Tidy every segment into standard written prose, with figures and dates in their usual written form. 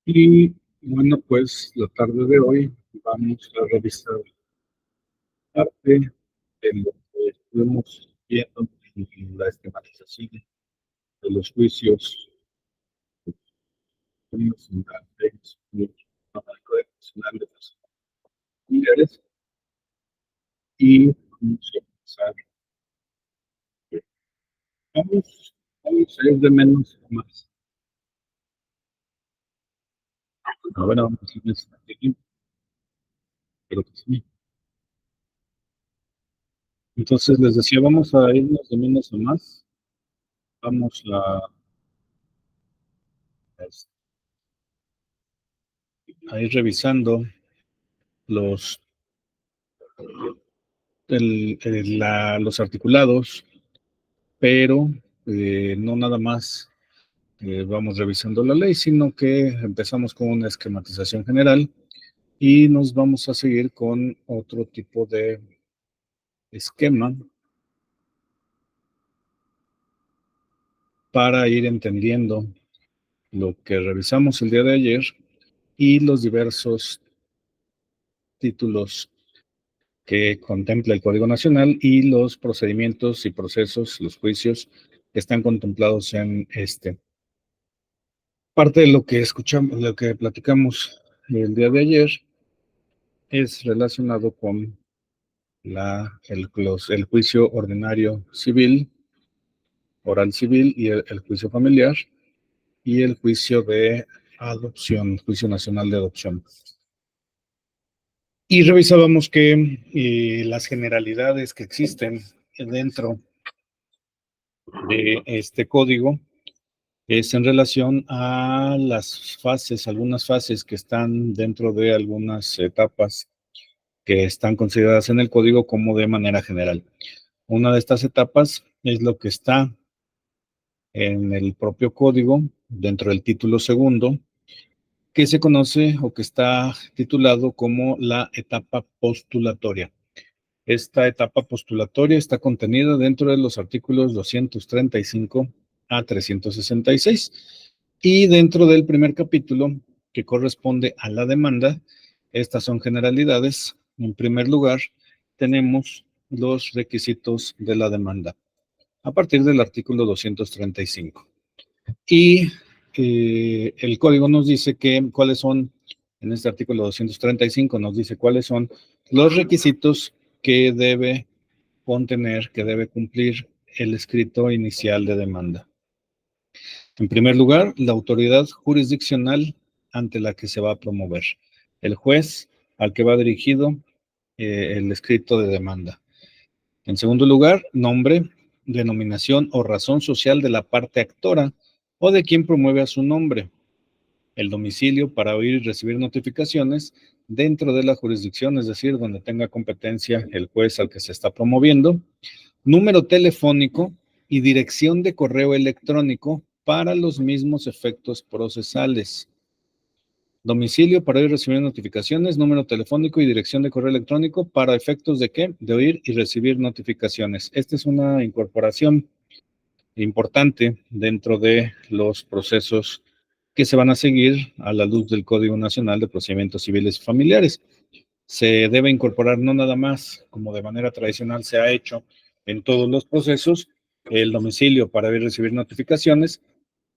Y bueno, pues la tarde de hoy vamos a revisar parte de lo que estuvimos viendo en la esquematización de los juicios en la ley constitucional de las familiares y vamos a empezar. Vamos, vamos a ir de menos a más. Ahora vamos a ir aquí, pero que sí. Entonces les decía, vamos a irnos de menos a más. Vamos a ir revisando los, los articulados, pero no nada más vamos revisando la ley, sino que empezamos con una esquematización general y nos vamos a seguir con otro tipo de esquema para ir entendiendo lo que revisamos el día de ayer y los diversos títulos que contempla el Código Nacional y los procedimientos y procesos, los juicios que están contemplados en este. Parte de lo que escuchamos, lo que platicamos el día de ayer es relacionado con el juicio ordinario civil, oral civil y el juicio familiar y el juicio de adopción, juicio nacional de adopción. Y revisábamos que las generalidades que existen dentro de este código es en relación a las fases, algunas fases que están dentro de algunas etapas que están consideradas en el código como de manera general. Una de estas etapas es lo que está en el propio código, dentro del título segundo, que se conoce o que está titulado como la etapa postulatoria. Esta etapa postulatoria está contenida dentro de los artículos 235 a 366 y dentro del primer capítulo que corresponde a la demanda, estas son generalidades. En primer lugar, tenemos los requisitos de la demanda a partir del artículo 235. Y el código nos dice cuáles son, en este artículo 235 nos dice cuáles son los requisitos que debe contener, que debe cumplir el escrito inicial de demanda. En primer lugar, la autoridad jurisdiccional ante la que se va a promover, el juez al que va dirigido el escrito de demanda. En segundo lugar, nombre, denominación o razón social de la parte actora o de quien promueve a su nombre. El domicilio para oír y recibir notificaciones dentro de la jurisdicción, es decir, donde tenga competencia el juez al que se está promoviendo. Número telefónico y dirección de correo electrónico para los mismos efectos procesales. Domicilio para oír y recibir notificaciones, número telefónico y dirección de correo electrónico para efectos de ¿qué? De oír y recibir notificaciones. Esta es una incorporación importante dentro de los procesos que se van a seguir a la luz del Código Nacional de Procedimientos Civiles y Familiares. Se debe incorporar no nada más, como de manera tradicional se ha hecho en todos los procesos, el domicilio para oír y recibir notificaciones,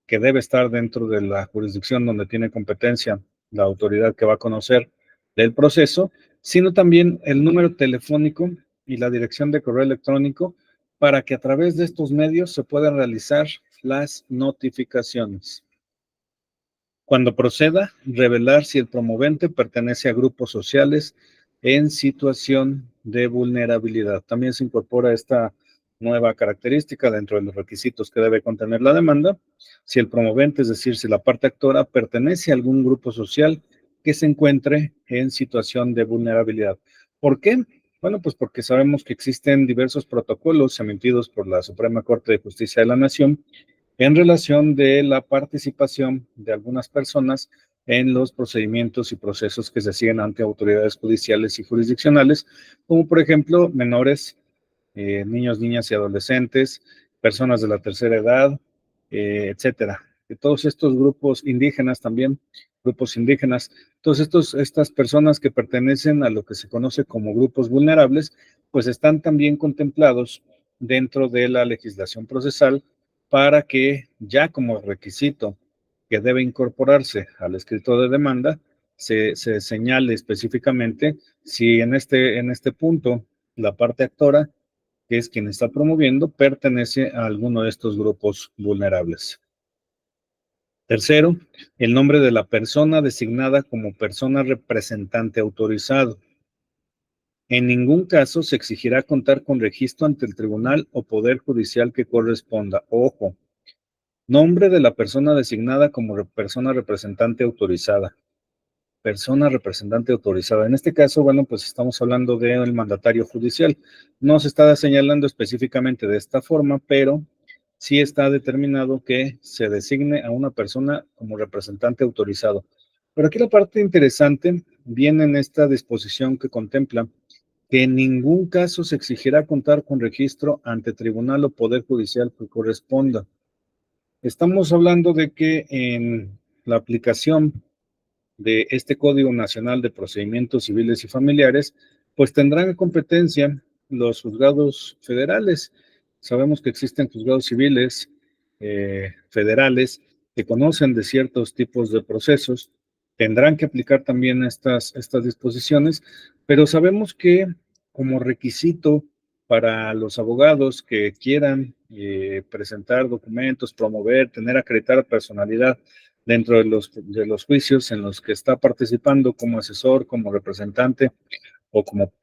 que debe estar dentro de la jurisdicción donde tiene competencia la autoridad que va a conocer del proceso, sino también el número telefónico y la dirección de correo electrónico para que a través de estos medios se puedan realizar las notificaciones. Cuando proceda, revelar si el promovente pertenece a grupos sociales en situación de vulnerabilidad. También se incorpora esta nueva característica dentro de los requisitos que debe contener la demanda, si el promovente, es decir, si la parte actora pertenece a algún grupo social que se encuentre en situación de vulnerabilidad. ¿Por qué? Bueno, pues porque sabemos que existen diversos protocolos emitidos por la Suprema Corte de Justicia de la Nación en relación de la participación de algunas personas en los procedimientos y procesos que se siguen ante autoridades judiciales y jurisdiccionales, como por ejemplo menores, niños, niñas y adolescentes, personas de la tercera edad, etcétera. todos estos grupos indígenas también, grupos indígenas, estas personas que pertenecen a lo que se conoce como grupos vulnerables, pues están también contemplados dentro de la legislación procesal para que ya como requisito que debe incorporarse al escrito de demanda, se señale específicamente si en este punto la parte actora, que es quien está promoviendo, pertenece a alguno de estos grupos vulnerables. Tercero, el nombre de la persona designada como persona representante autorizado. En ningún caso se exigirá contar con registro ante el tribunal o poder judicial que corresponda. Ojo, nombre de la persona designada como persona representante autorizada. Persona representante autorizada. En este caso, bueno, pues estamos hablando del mandatario judicial. No se está señalando específicamente de esta forma, pero sí está determinado que se designe a una persona como representante autorizado. Pero aquí la parte interesante viene en esta disposición que contempla que en ningún caso se exigirá contar con registro ante tribunal o poder judicial que corresponda. Estamos hablando de que en la aplicación de este Código Nacional de Procedimientos Civiles y Familiares, pues tendrán competencia los juzgados federales. Sabemos que existen juzgados civiles federales que conocen de ciertos tipos de procesos, tendrán que aplicar también estas disposiciones, pero sabemos que como requisito para los abogados que quieran presentar documentos, promover, tener acreditada personalidad dentro de los juicios en los que está participando como asesor, como representante o como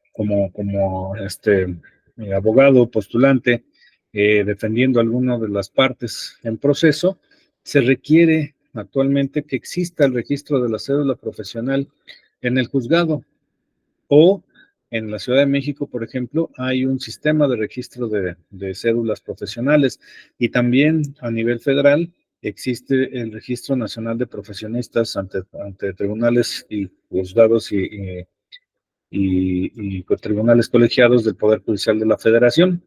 abogado postulante defendiendo alguna de las partes en proceso, se requiere actualmente que exista el registro de la cédula profesional en el juzgado o en la Ciudad de México, por ejemplo, hay un sistema de registro de cédulas profesionales y también a nivel federal existe el Registro Nacional de Profesionistas ante tribunales y juzgados y tribunales colegiados del Poder Judicial de la Federación.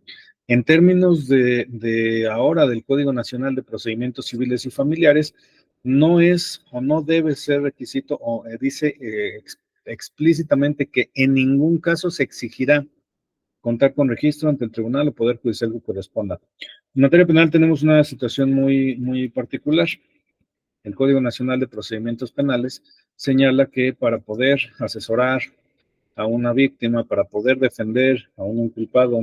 En términos de ahora del Código Nacional de Procedimientos Civiles y Familiares, no es o no debe ser requisito, o dice explícitamente que en ningún caso se exigirá contar con registro ante el tribunal o poder judicial que corresponda. En materia penal tenemos una situación muy particular. El Código Nacional de Procedimientos Penales señala que para poder asesorar a una víctima, para poder defender a un inculpado,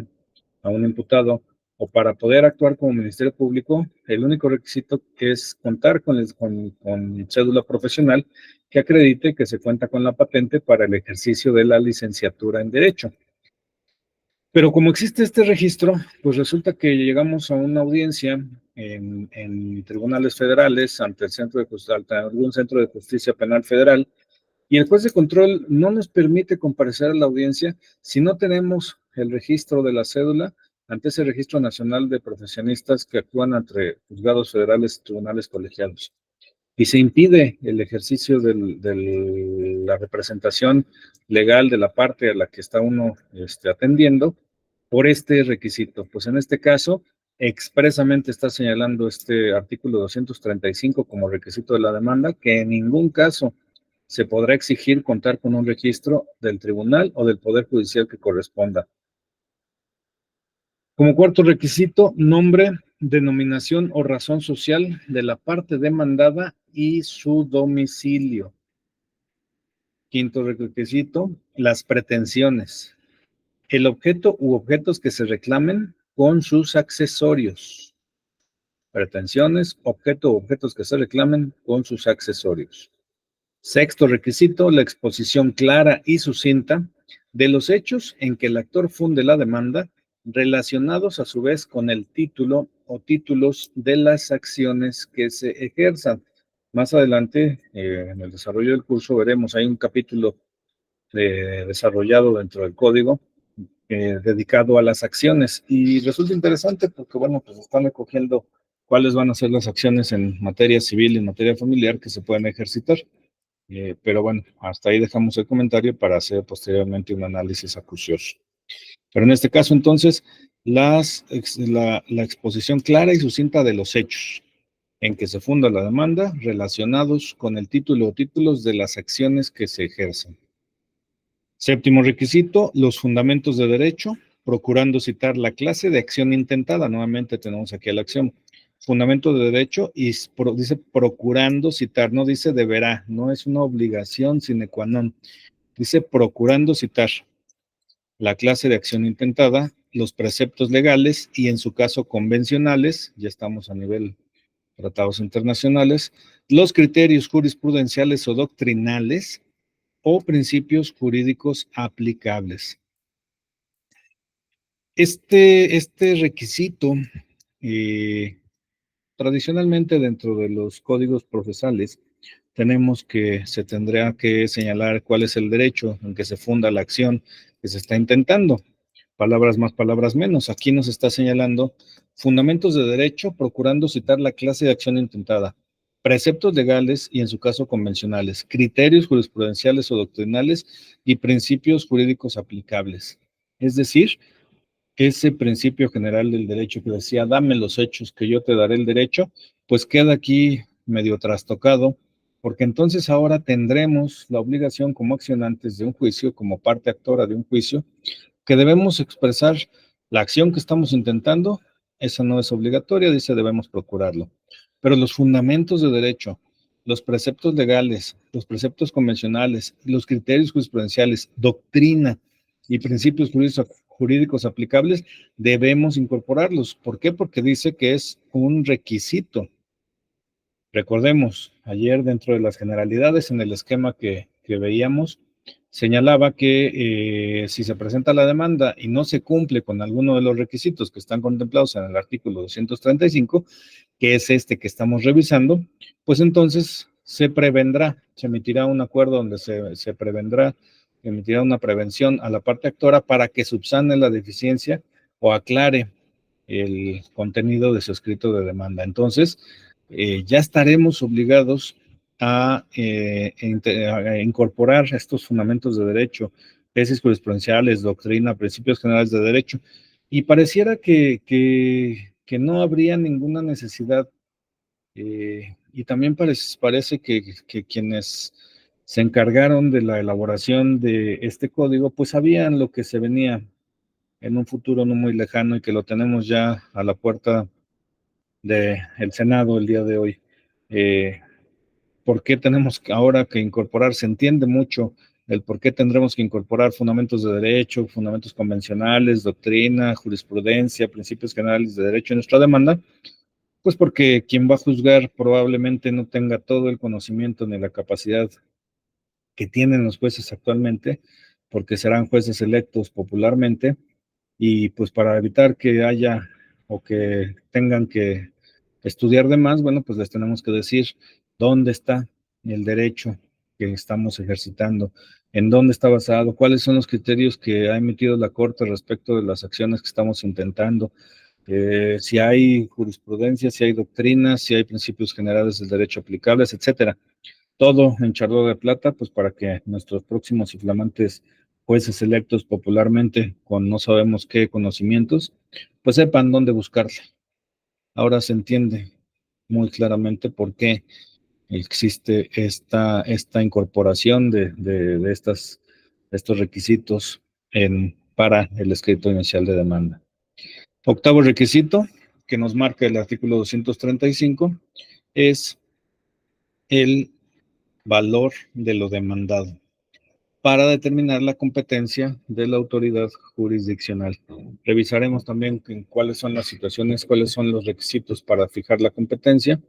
a un imputado, o para poder actuar como Ministerio Público, el único requisito es contar con cédula profesional que acredite que se cuenta con la patente para el ejercicio de la licenciatura en Derecho. Pero como existe este registro, pues resulta que llegamos a una audiencia en tribunales federales ante algún centro de justicia penal federal, y el juez de control no nos permite comparecer a la audiencia si no tenemos el registro de la cédula ante ese registro nacional de profesionistas que actúan entre juzgados federales y tribunales colegiados. Y se impide el ejercicio de la representación legal de la parte a la que está uno atendiendo por este requisito. Pues en este caso, expresamente está señalando este artículo 235 como requisito de la demanda, que en ningún caso se podrá exigir contar con un registro del tribunal o del poder judicial que corresponda. Como cuarto requisito, nombre, denominación o razón social de la parte demandada y su domicilio. Quinto requisito, las pretensiones. El objeto u objetos que se reclamen con sus accesorios. Pretensiones, objeto u objetos que se reclamen con sus accesorios. Sexto requisito, la exposición clara y sucinta de los hechos en que el actor funde la demanda, relacionados a su vez con el título o títulos de las acciones que se ejerzan. Más adelante, en el desarrollo del curso, veremos, hay un capítulo desarrollado dentro del código dedicado a las acciones, y resulta interesante porque, bueno, pues están recogiendo cuáles van a ser las acciones en materia civil y en materia familiar que se pueden ejercitar. Pero bueno, hasta ahí dejamos el comentario para hacer posteriormente un análisis acucioso. Pero en este caso, entonces, la exposición clara y sucinta de los hechos. en que se funda la demanda relacionados con el título o títulos de las acciones que se ejercen. Séptimo requisito, los fundamentos de derecho, procurando citar la clase de acción intentada. Nuevamente tenemos aquí la acción. Fundamento de derecho y dice procurando citar, no dice deberá, no es una obligación sine qua non. Dice procurando citar la clase de acción intentada, los preceptos legales y en su caso convencionales, ya estamos a nivel tratados internacionales, los criterios jurisprudenciales o doctrinales o principios jurídicos aplicables. Este requisito, tradicionalmente dentro de los códigos procesales, tenemos que se tendrá que señalar cuál es el derecho en que se funda la acción que se está intentando. Palabras más, palabras menos. Aquí nos está señalando fundamentos de derecho, procurando citar la clase de acción intentada, preceptos legales y en su caso convencionales, criterios jurisprudenciales o doctrinales y principios jurídicos aplicables. Es decir, ese principio general del derecho que decía, dame los hechos que yo te daré el derecho, pues queda aquí medio trastocado, porque entonces ahora tendremos la obligación como accionantes de un juicio, como parte actora de un juicio, que debemos expresar la acción que estamos intentando. Esa no es obligatoria, dice debemos procurarlo. Pero los fundamentos de derecho, los preceptos legales, los preceptos convencionales, los criterios jurisprudenciales, doctrina y principios jurídicos aplicables, debemos incorporarlos. ¿Por qué? Porque dice que es un requisito. Recordemos, ayer dentro de las generalidades en el esquema que veíamos, señalaba que si se presenta la demanda y no se cumple con alguno de los requisitos que están contemplados en el artículo 235, que es este que estamos revisando, pues entonces se prevendrá, se emitirá un acuerdo donde se prevendrá, emitirá una prevención a la parte actora para que subsane la deficiencia o aclare el contenido de su escrito de demanda. Entonces, ya estaremos obligados a incorporar estos fundamentos de derecho, tesis jurisprudenciales, doctrina, principios generales de derecho, y pareciera que no habría ninguna necesidad, y también parece que quienes se encargaron de la elaboración de este código, pues sabían lo que se venía en un futuro no muy lejano y que lo tenemos ya a la puerta del Senado el día de hoy. ¿Por qué tenemos ahora que incorporar? Se entiende mucho el por qué tendremos que incorporar fundamentos de derecho, fundamentos convencionales, doctrina, jurisprudencia, principios generales de derecho en nuestra demanda, pues porque quien va a juzgar probablemente no tenga todo el conocimiento ni la capacidad que tienen los jueces actualmente, porque serán jueces electos popularmente, y pues para evitar que haya o que tengan que estudiar de más, bueno, pues les tenemos que decir dónde está el derecho que estamos ejercitando, en dónde está basado, cuáles son los criterios que ha emitido la Corte respecto de las acciones que estamos intentando, si hay jurisprudencia, si hay doctrinas, si hay principios generales del derecho aplicables, etcétera. Todo en charlo de plata, pues para que nuestros próximos y flamantes jueces electos popularmente con no sabemos qué conocimientos, pues sepan dónde buscarle. Ahora se entiende muy claramente por qué existe esta incorporación de estos requisitos para el escrito inicial de demanda. Octavo requisito que nos marca el artículo 235 es el valor de lo demandado para determinar la competencia de la autoridad jurisdiccional. Revisaremos también cuáles son las situaciones, cuáles son los requisitos para fijar la competencia.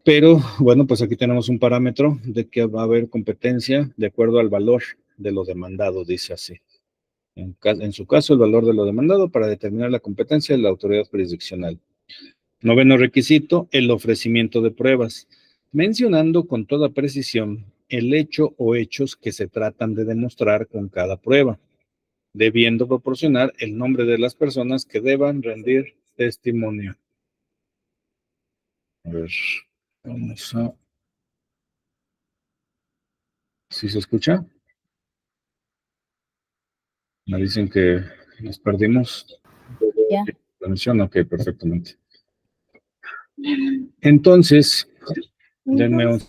Pero bueno, pues aquí tenemos un parámetro de que va a haber competencia de acuerdo al valor de lo demandado, dice así. En su caso, el valor de lo demandado para determinar la competencia de la autoridad jurisdiccional. Noveno requisito, el ofrecimiento de pruebas, mencionando con toda precisión el hecho o hechos que se tratan de demostrar con cada prueba, debiendo proporcionar el nombre de las personas que deban rendir testimonio. A ver, vamos a... ¿Sí se escucha? Me dicen que nos perdimos. Ya. La transmisión, ok, perfectamente. Entonces, denme un...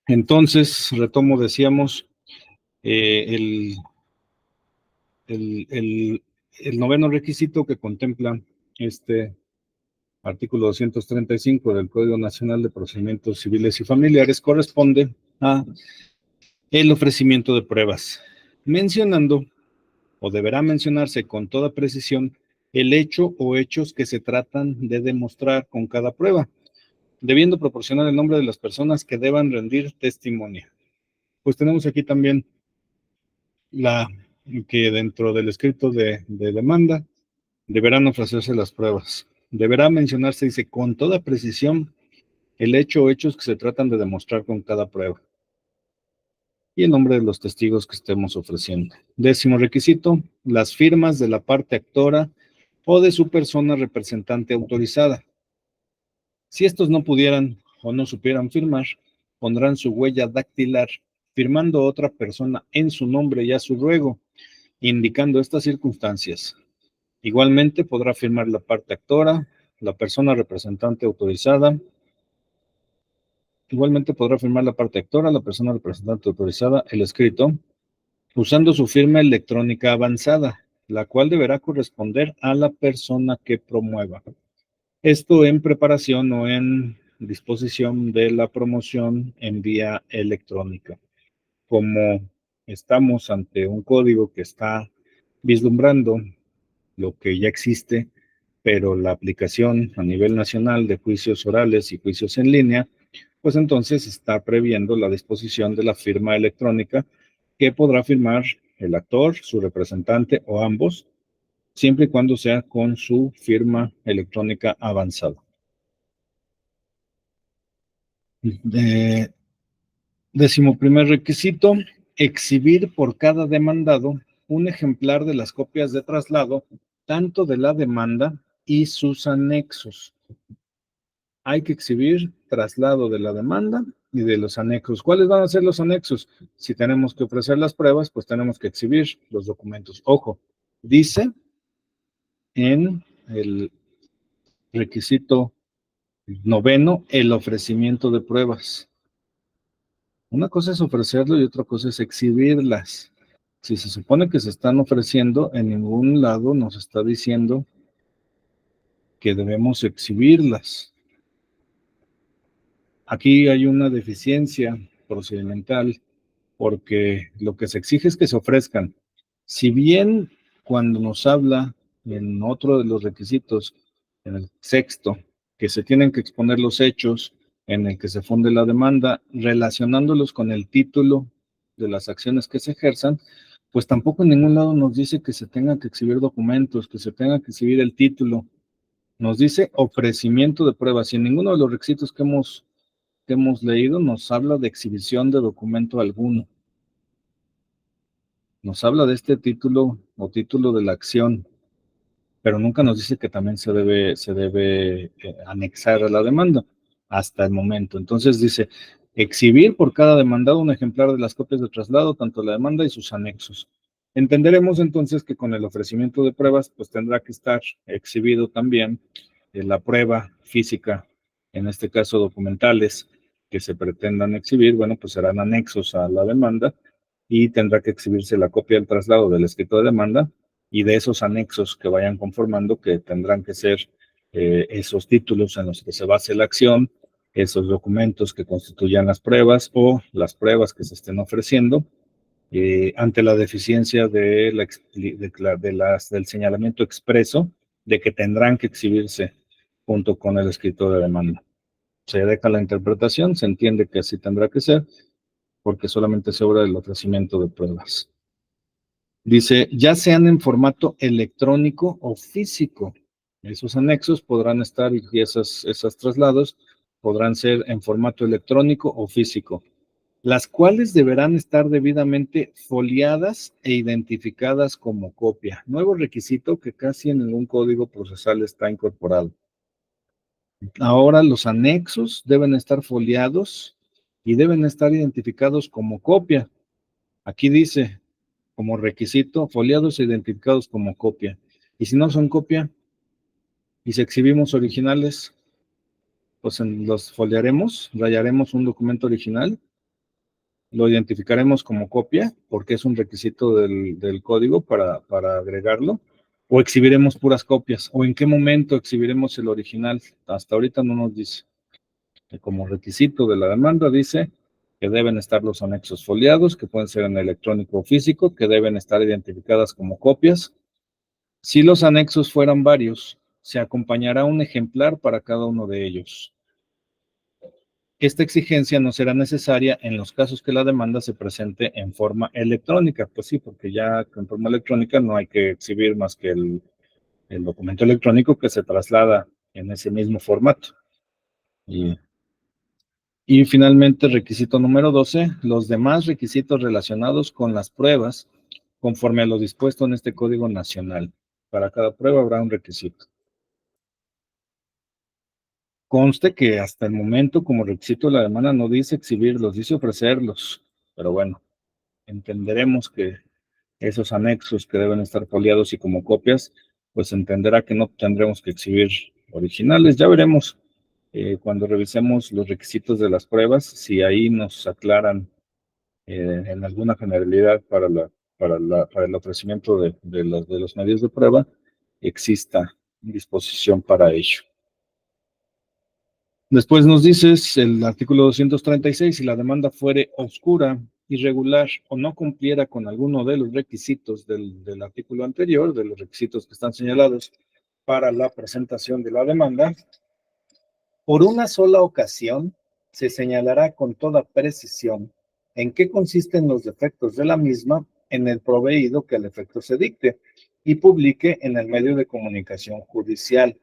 Entonces, retomo, decíamos, el, el, el noveno requisito que contempla este artículo 235 del Código Nacional de Procedimientos Civiles y Familiares corresponde a el ofrecimiento de pruebas, mencionando o deberá mencionarse con toda precisión el hecho o hechos que se tratan de demostrar con cada prueba, debiendo proporcionar el nombre de las personas que deban rendir testimonio. Pues tenemos aquí también la que dentro del escrito de demanda deberán ofrecerse las pruebas. Deberá mencionarse, dice, con toda precisión el hecho o hechos que se tratan de demostrar con cada prueba y el nombre de los testigos que estemos ofreciendo. 10º requisito, las firmas de la parte actora o de su persona representante autorizada. Si estos no pudieran o no supieran firmar, pondrán su huella dactilar, firmando otra persona en su nombre y a su ruego, indicando estas circunstancias. Igualmente podrá firmar la parte actora, la persona representante autorizada. Igualmente podrá firmar la parte actora, la persona representante autorizada, el escrito, usando su firma electrónica avanzada, la cual deberá corresponder a la persona que promueva. Esto en preparación o en disposición de la promoción en vía electrónica. Como estamos ante un código que está vislumbrando lo que ya existe, pero la aplicación a nivel nacional de juicios orales y juicios en línea, pues entonces está previendo la disposición de la firma electrónica que podrá firmar el actor, su representante o ambos, siempre y cuando sea con su firma electrónica avanzada. 11º requisito, exhibir por cada demandado un ejemplar de las copias de traslado, tanto de la demanda y sus anexos. Hay que exhibir traslado de la demanda y de los anexos. ¿Cuáles van a ser los anexos? Si tenemos que ofrecer las pruebas, pues tenemos que exhibir los documentos. Ojo, dice en el requisito 9º el ofrecimiento de pruebas. Una cosa es ofrecerlo y otra cosa es exhibirlas. Si se supone que se están ofreciendo, en ningún lado nos está diciendo que debemos exhibirlas. Aquí hay una deficiencia procedimental porque lo que se exige es que se ofrezcan. Si bien cuando nos habla en otro de los requisitos, en el 6º, que se tienen que exponer los hechos en el que se funde la demanda, relacionándolos con el título de las acciones que se ejerzan, pues tampoco en ningún lado nos dice que se tengan que exhibir documentos, que se tenga que exhibir el título. Nos dice ofrecimiento de pruebas y en ninguno de los requisitos que hemos leído nos habla de exhibición de documento alguno. Nos habla de este título o título de la acción, pero nunca nos dice que también se debe anexar a la demanda hasta el momento. Entonces dice, exhibir por cada demandado un ejemplar de las copias de traslado, tanto la demanda y sus anexos. Entenderemos entonces que con el ofrecimiento de pruebas, pues tendrá que estar exhibido también la prueba física, en este caso documentales, que se pretendan exhibir, bueno, pues serán anexos a la demanda y tendrá que exhibirse la copia del traslado del escrito de demanda y de esos anexos que vayan conformando, que tendrán que ser esos títulos en los que se base la acción, esos documentos que constituyan las pruebas o las pruebas que se estén ofreciendo, ante la deficiencia del señalamiento expreso de que tendrán que exhibirse junto con el escrito de demanda. Se deja la interpretación, se entiende que así tendrá que ser, porque solamente se obra del ofrecimiento de pruebas. Dice, ya sean en formato electrónico o físico. Esos anexos podrán estar y esos traslados podrán ser en formato electrónico o físico, las cuales deberán estar debidamente foliadas e identificadas como copia. Nuevo requisito que casi en ningún código procesal está incorporado. Ahora los anexos deben estar foliados y deben estar identificados como copia. Aquí dice, como requisito, foliados e identificados como copia. Y si no son copia, y si exhibimos originales, pues los foliaremos, rayaremos un documento original, lo identificaremos como copia, porque es un requisito del código para agregarlo, o exhibiremos puras copias, o en qué momento exhibiremos el original. Hasta ahorita no nos dice. Como requisito de la demanda dice que deben estar los anexos foliados, que pueden ser en electrónico o físico, que deben estar identificadas como copias. Si los anexos fueran varios, se acompañará un ejemplar para cada uno de ellos. Esta exigencia no será necesaria en los casos que la demanda se presente en forma electrónica. Pues sí, porque ya en forma electrónica no hay que exhibir más que el documento electrónico que se traslada en ese mismo formato. Y finalmente, requisito número 12, los demás requisitos relacionados con las pruebas, conforme a lo dispuesto en este Código Nacional. Para cada prueba habrá un requisito. Conste que hasta el momento, como requisito de la demanda, no dice exhibirlos, dice ofrecerlos. Pero bueno, entenderemos que esos anexos que deben estar foliados y como copias, pues entenderá que no tendremos que exhibir originales. Ya veremos cuando revisemos los requisitos de las pruebas, si ahí nos aclaran en alguna generalidad para el ofrecimiento de los medios de prueba, exista disposición para ello. Después nos dices el artículo 236, si la demanda fuere oscura, irregular o no cumpliera con alguno de los requisitos del artículo anterior, de los requisitos que están señalados para la presentación de la demanda, por una sola ocasión se señalará con toda precisión en qué consisten los defectos de la misma en el proveído que al efecto se dicte y publique en el medio de comunicación judicial,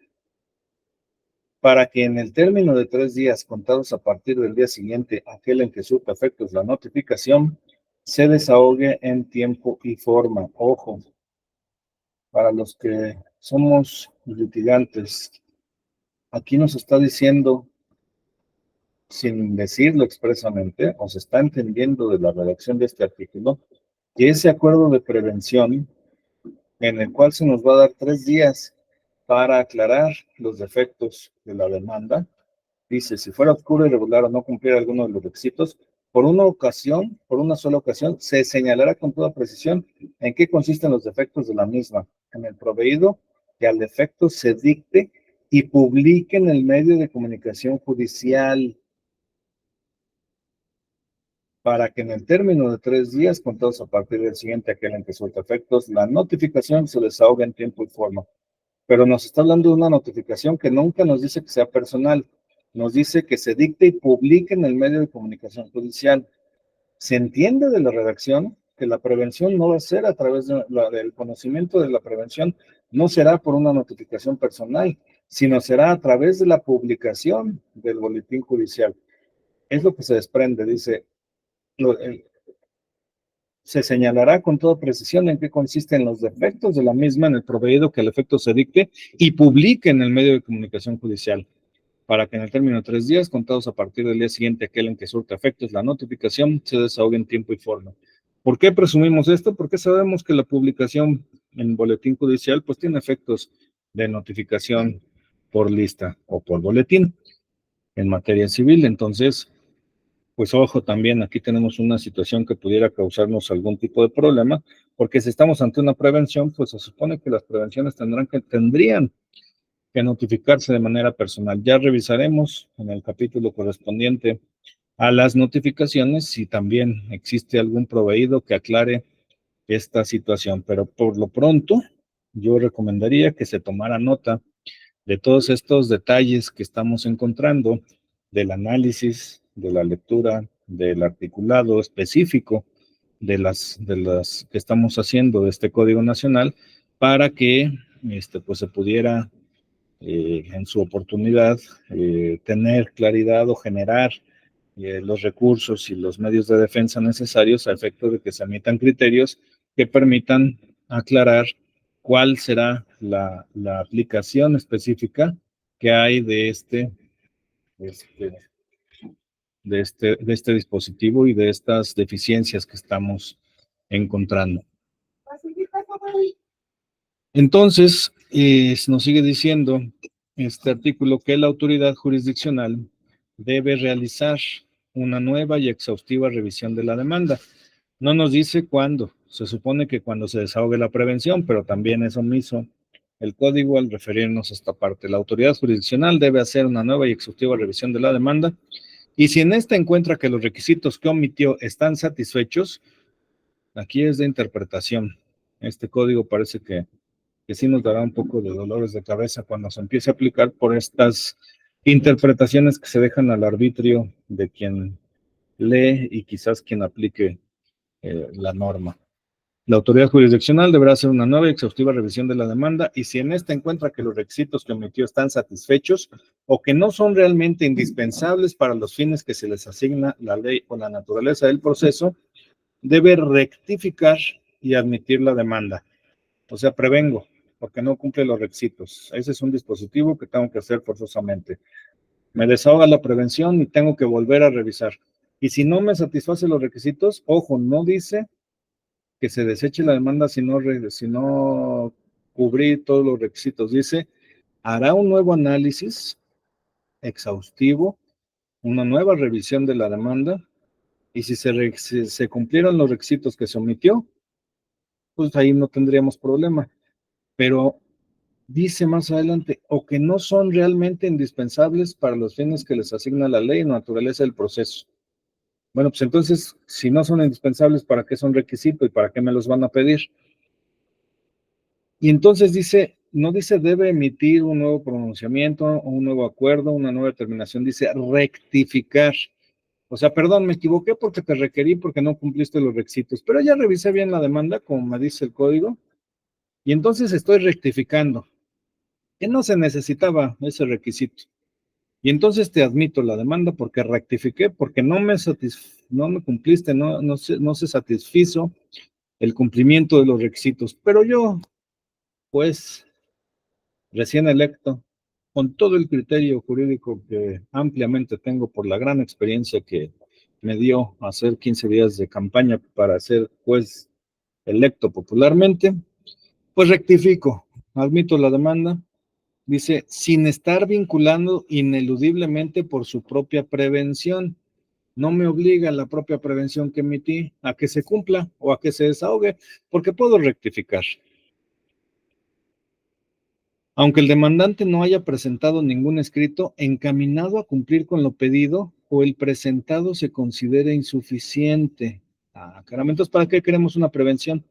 para que en el término de 3 días contados a partir del día siguiente, aquel en que surta efectos la notificación, se desahogue en tiempo y forma. Ojo, para los que somos litigantes, aquí nos está diciendo, sin decirlo expresamente, o se está entendiendo de la redacción de este artículo, que ese acuerdo de prevención, en el cual se nos va a dar 3 días para aclarar los defectos de la demanda, dice, si fuera oscuro, irregular o no cumpliera alguno de los requisitos, por una sola ocasión, se señalará con toda precisión en qué consisten los defectos de la misma, en el proveído que al defecto se dicte y publique en el medio de comunicación judicial, para que en el término de 3 días, contados a partir del siguiente aquel en que suelta efectos, la notificación se desahoga en tiempo y forma. Pero nos está hablando de una notificación que nunca nos dice que sea personal, nos dice que se dicte y publique en el medio de comunicación judicial. Se entiende de la redacción que la prevención no va a ser a través del conocimiento de la prevención, no será por una notificación personal, sino será a través de la publicación del boletín judicial. Es lo que se desprende, dice, se señalará con toda precisión en qué consisten los defectos de la misma en el proveído que el efecto se dicte y publique en el medio de comunicación judicial, para que en el término de 3 días, contados a partir del día siguiente aquel en que surta efectos la notificación, se desahogue en tiempo y forma. ¿Por qué presumimos esto? Porque sabemos que la publicación en boletín judicial pues tiene efectos de notificación por lista o por boletín en materia civil. Entonces, pues ojo, también aquí tenemos una situación que pudiera causarnos algún tipo de problema, porque si estamos ante una prevención, pues se supone que las prevenciones tendrían que notificarse de manera personal. Ya revisaremos en el capítulo correspondiente a las notificaciones si también existe algún proveído que aclare esta situación, pero por lo pronto yo recomendaría que se tomara nota de todos estos detalles que estamos encontrando, del análisis, de la lectura, del articulado específico de las que estamos haciendo de este Código Nacional para que pues se pudiera en su oportunidad tener claridad o generar los recursos y los medios de defensa necesarios a efecto de que se emitan criterios que permitan aclarar cuál será la aplicación específica que hay de este dispositivo y de estas deficiencias que estamos encontrando. Entonces, nos sigue diciendo este artículo que la autoridad jurisdiccional debe realizar una nueva y exhaustiva revisión de la demanda. No nos dice cuándo, se supone que cuando se desahogue la prevención, pero también es omiso el código al referirnos a esta parte. La autoridad jurisdiccional debe hacer una nueva y exhaustiva revisión de la demanda y si en esta encuentra que los requisitos que omitió están satisfechos, aquí es de interpretación. Este código parece que sí nos dará un poco de dolores de cabeza cuando se empiece a aplicar por estas interpretaciones que se dejan al arbitrio de quien lee y quizás quien aplique la norma. La autoridad jurisdiccional deberá hacer una nueva y exhaustiva revisión de la demanda y si en esta encuentra que los requisitos que omitió están satisfechos o que no son realmente indispensables para los fines que se les asigna la ley o la naturaleza del proceso, debe rectificar y admitir la demanda. O sea, prevengo, porque no cumple los requisitos. Ese es un dispositivo que tengo que hacer forzosamente. Me desahoga la prevención y tengo que volver a revisar. Y si no me satisface los requisitos, ojo, no dice que se deseche la demanda si no cubrí todos los requisitos. Dice, hará un nuevo análisis exhaustivo, una nueva revisión de la demanda, y si se cumplieron los requisitos que se omitió, pues ahí no tendríamos problema. Pero dice más adelante, o que no son realmente indispensables para los fines que les asigna la ley y naturaleza del proceso. Bueno, pues entonces, si no son indispensables, ¿para qué son requisito y para qué me los van a pedir? Y entonces dice, no dice debe emitir un nuevo pronunciamiento, un nuevo acuerdo, una nueva determinación, dice rectificar. O sea, perdón, me equivoqué porque te requerí porque no cumpliste los requisitos, pero ya revisé bien la demanda, como me dice el código, y entonces estoy rectificando que no se necesitaba ese requisito. Y entonces te admito la demanda porque rectifiqué, porque no me cumpliste, no se satisfizo el cumplimiento de los requisitos. Pero yo, pues, recién electo, con todo el criterio jurídico que ampliamente tengo por la gran experiencia que me dio hacer 15 días de campaña para ser juez electo popularmente, pues rectifico, admito la demanda. Dice, sin estar vinculando ineludiblemente por su propia prevención. No me obliga la propia prevención que emití a que se cumpla o a que se desahogue, porque puedo rectificar. Aunque el demandante no haya presentado ningún escrito encaminado a cumplir con lo pedido o el presentado se considere insuficiente. Caramba, entonces, ¿para qué queremos una prevención?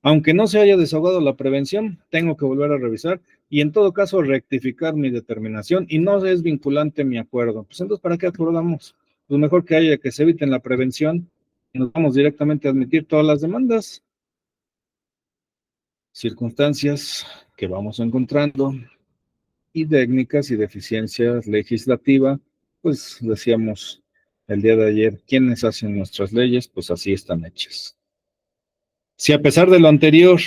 Aunque no se haya desahogado la prevención, tengo que volver a revisar y en todo caso rectificar mi determinación y no es vinculante mi acuerdo. Pues entonces, ¿para qué acordamos? Pues mejor que haya que se eviten la prevención y nos vamos directamente a admitir todas las demandas. Circunstancias que vamos encontrando y técnicas y deficiencias legislativas, pues decíamos el día de ayer, ¿quiénes hacen nuestras leyes? Pues así están hechas. Si a pesar de lo anterior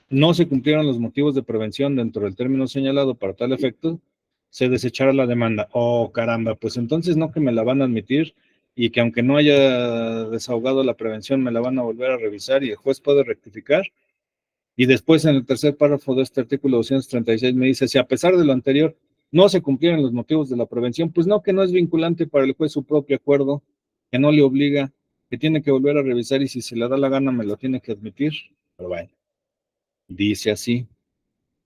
no se cumplieron los motivos de prevención dentro del término señalado para tal efecto, se desechará la demanda. Oh, caramba, pues entonces no que me la van a admitir y que aunque no haya desahogado la prevención, me la van a volver a revisar y el juez puede rectificar. Y después en el tercer párrafo de este artículo 236 me dice, si a pesar de lo anterior no se cumplieron los motivos de la prevención, pues no, que no es vinculante para el juez su propio acuerdo, que no le obliga, que tiene que volver a revisar y si se le da la gana me lo tiene que admitir. Pero bueno, dice así.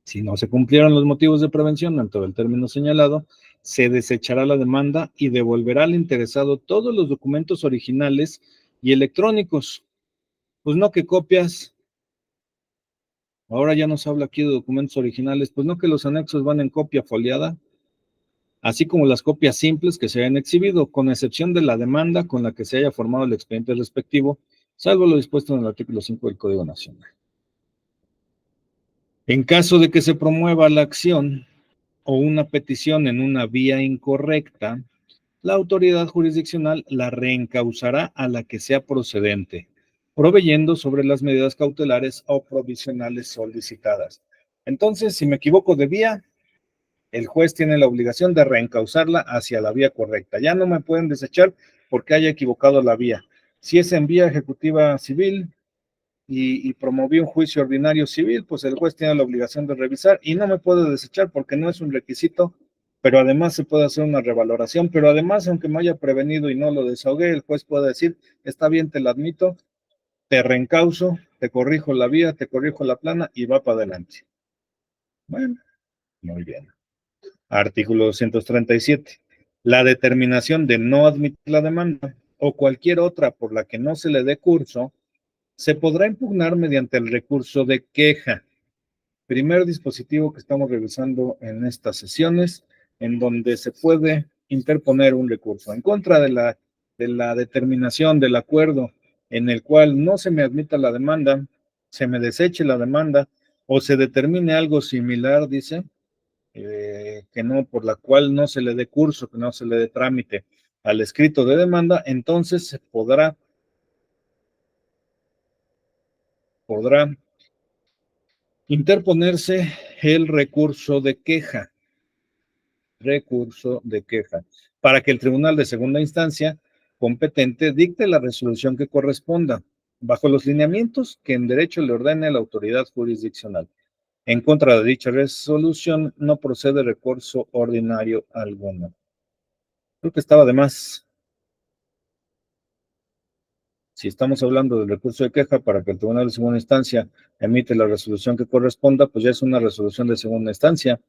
Si no se cumplieron los motivos de prevención dentro del término señalado, se desechará la demanda y devolverá al interesado todos los documentos originales y electrónicos. Pues no que copias, ahora ya nos habla aquí de documentos originales, pues no que los anexos van en copia foliada. así como las copias simples que se hayan exhibido, con excepción de la demanda con la que se haya formado el expediente respectivo, salvo lo dispuesto en el artículo 5 del Código Nacional. En caso de que se promueva la acción o una petición en una vía incorrecta, la autoridad jurisdiccional la reencausará a la que sea procedente, proveyendo sobre las medidas cautelares o provisionales solicitadas. Entonces, si me equivoco de vía, el juez tiene la obligación de reencausarla hacia la vía correcta. Ya no me pueden desechar porque haya equivocado la vía. Si es en vía ejecutiva civil y promoví un juicio ordinario civil, pues el juez tiene la obligación de revisar y no me puede desechar porque no es un requisito, pero además se puede hacer una revaloración, pero además, aunque me haya prevenido y no lo desahogué, el juez puede decir, está bien, te la admito, te reencauso, te corrijo la vía, te corrijo la plana y va para adelante. Bueno, muy bien. Artículo 237. La determinación de no admitir la demanda o cualquier otra por la que no se le dé curso se podrá impugnar mediante el recurso de queja. Primer dispositivo que estamos revisando en estas sesiones, en donde se puede interponer un recurso en contra de la determinación del acuerdo en el cual no se me admita la demanda, se me deseche la demanda o se determine algo similar, dice, que no, por la cual no se le dé curso, que no se le dé trámite al escrito de demanda, entonces se podrá interponerse el recurso de queja, para que el tribunal de segunda instancia competente dicte la resolución que corresponda, bajo los lineamientos que en derecho le ordene a la autoridad jurisdiccional. En contra de dicha resolución no procede recurso ordinario alguno. Creo que estaba de más. Si estamos hablando del recurso de queja para que el tribunal de segunda instancia emite la resolución que corresponda, pues ya es una resolución de segunda instancia.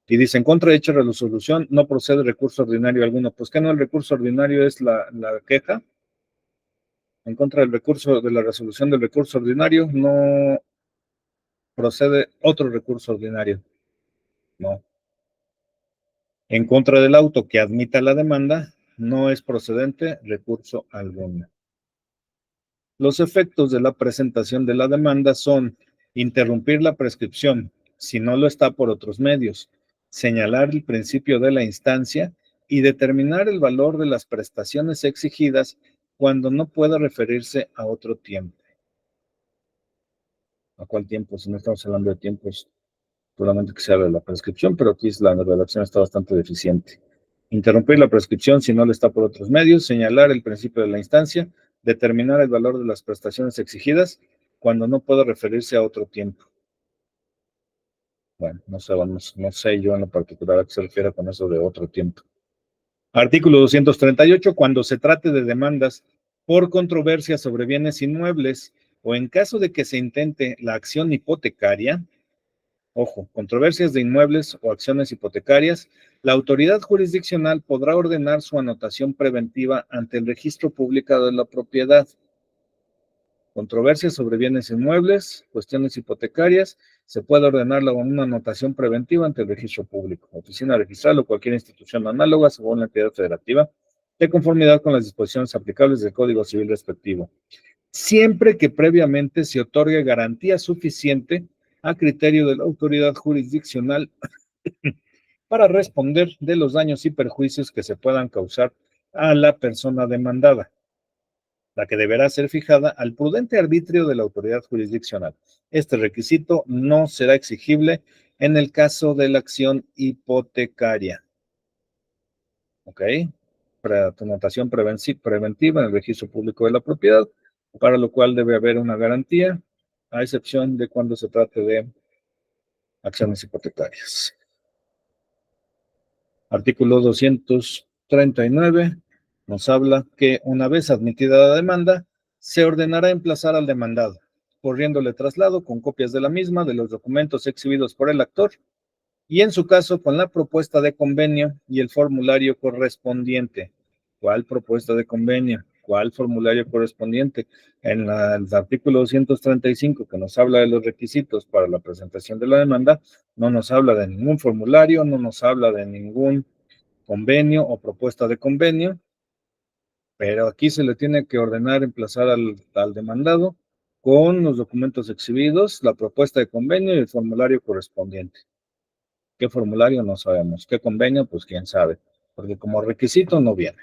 Y dice, en contra de dicha resolución no procede recurso ordinario alguno. Pues que no, el recurso ordinario es la queja. En contra del recurso, de la resolución del recurso ordinario, no procede otro recurso ordinario. No. En contra del auto que admita la demanda, no es procedente recurso alguno. Los efectos de la presentación de la demanda son interrumpir la prescripción, si no lo está por otros medios, señalar el principio de la instancia y determinar el valor de las prestaciones exigidas cuando no pueda referirse a otro tiempo. ¿A cuál tiempo? Si no estamos hablando de tiempos, solamente que se habla de la prescripción, pero aquí la redacción está bastante deficiente. Interrumpir la prescripción si no le está por otros medios, señalar el principio de la instancia, determinar el valor de las prestaciones exigidas cuando no pueda referirse a otro tiempo. Bueno, no sé yo en lo particular a qué se refiere con eso de otro tiempo. Artículo 238. Cuando se trate de demandas por controversia sobre bienes inmuebles o en caso de que se intente la acción hipotecaria, ojo, controversias de inmuebles o acciones hipotecarias, la autoridad jurisdiccional podrá ordenar su anotación preventiva ante el registro público de la propiedad. Controversias sobre bienes inmuebles, cuestiones hipotecarias, se puede ordenar una anotación preventiva ante el registro público, oficina registral o cualquier institución análoga según la entidad federativa, de conformidad con las disposiciones aplicables del Código Civil respectivo, siempre que previamente se otorgue garantía suficiente a criterio de la autoridad jurisdiccional para responder de los daños y perjuicios que se puedan causar a la persona demandada, la que deberá ser fijada al prudente arbitrio de la autoridad jurisdiccional. Este requisito no será exigible en el caso de la acción hipotecaria. ¿Ok? Para tu notación preventiva en el registro público de la propiedad, para lo cual debe haber una garantía, a excepción de cuando se trate de acciones hipotecarias. Artículo 239 nos habla que una vez admitida la demanda, se ordenará emplazar al demandado, corriéndole traslado con copias de la misma, de los documentos exhibidos por el actor, y en su caso con la propuesta de convenio y el formulario correspondiente. ¿Cuál propuesta de convenio? ¿Cuál formulario correspondiente? En el artículo 235, que nos habla de los requisitos para la presentación de la demanda, no nos habla de ningún formulario, no nos habla de ningún convenio o propuesta de convenio, pero aquí se le tiene que ordenar emplazar al demandado con los documentos exhibidos, la propuesta de convenio y el formulario correspondiente. ¿Qué formulario? No sabemos. ¿Qué convenio? Pues quién sabe, porque como requisito no viene.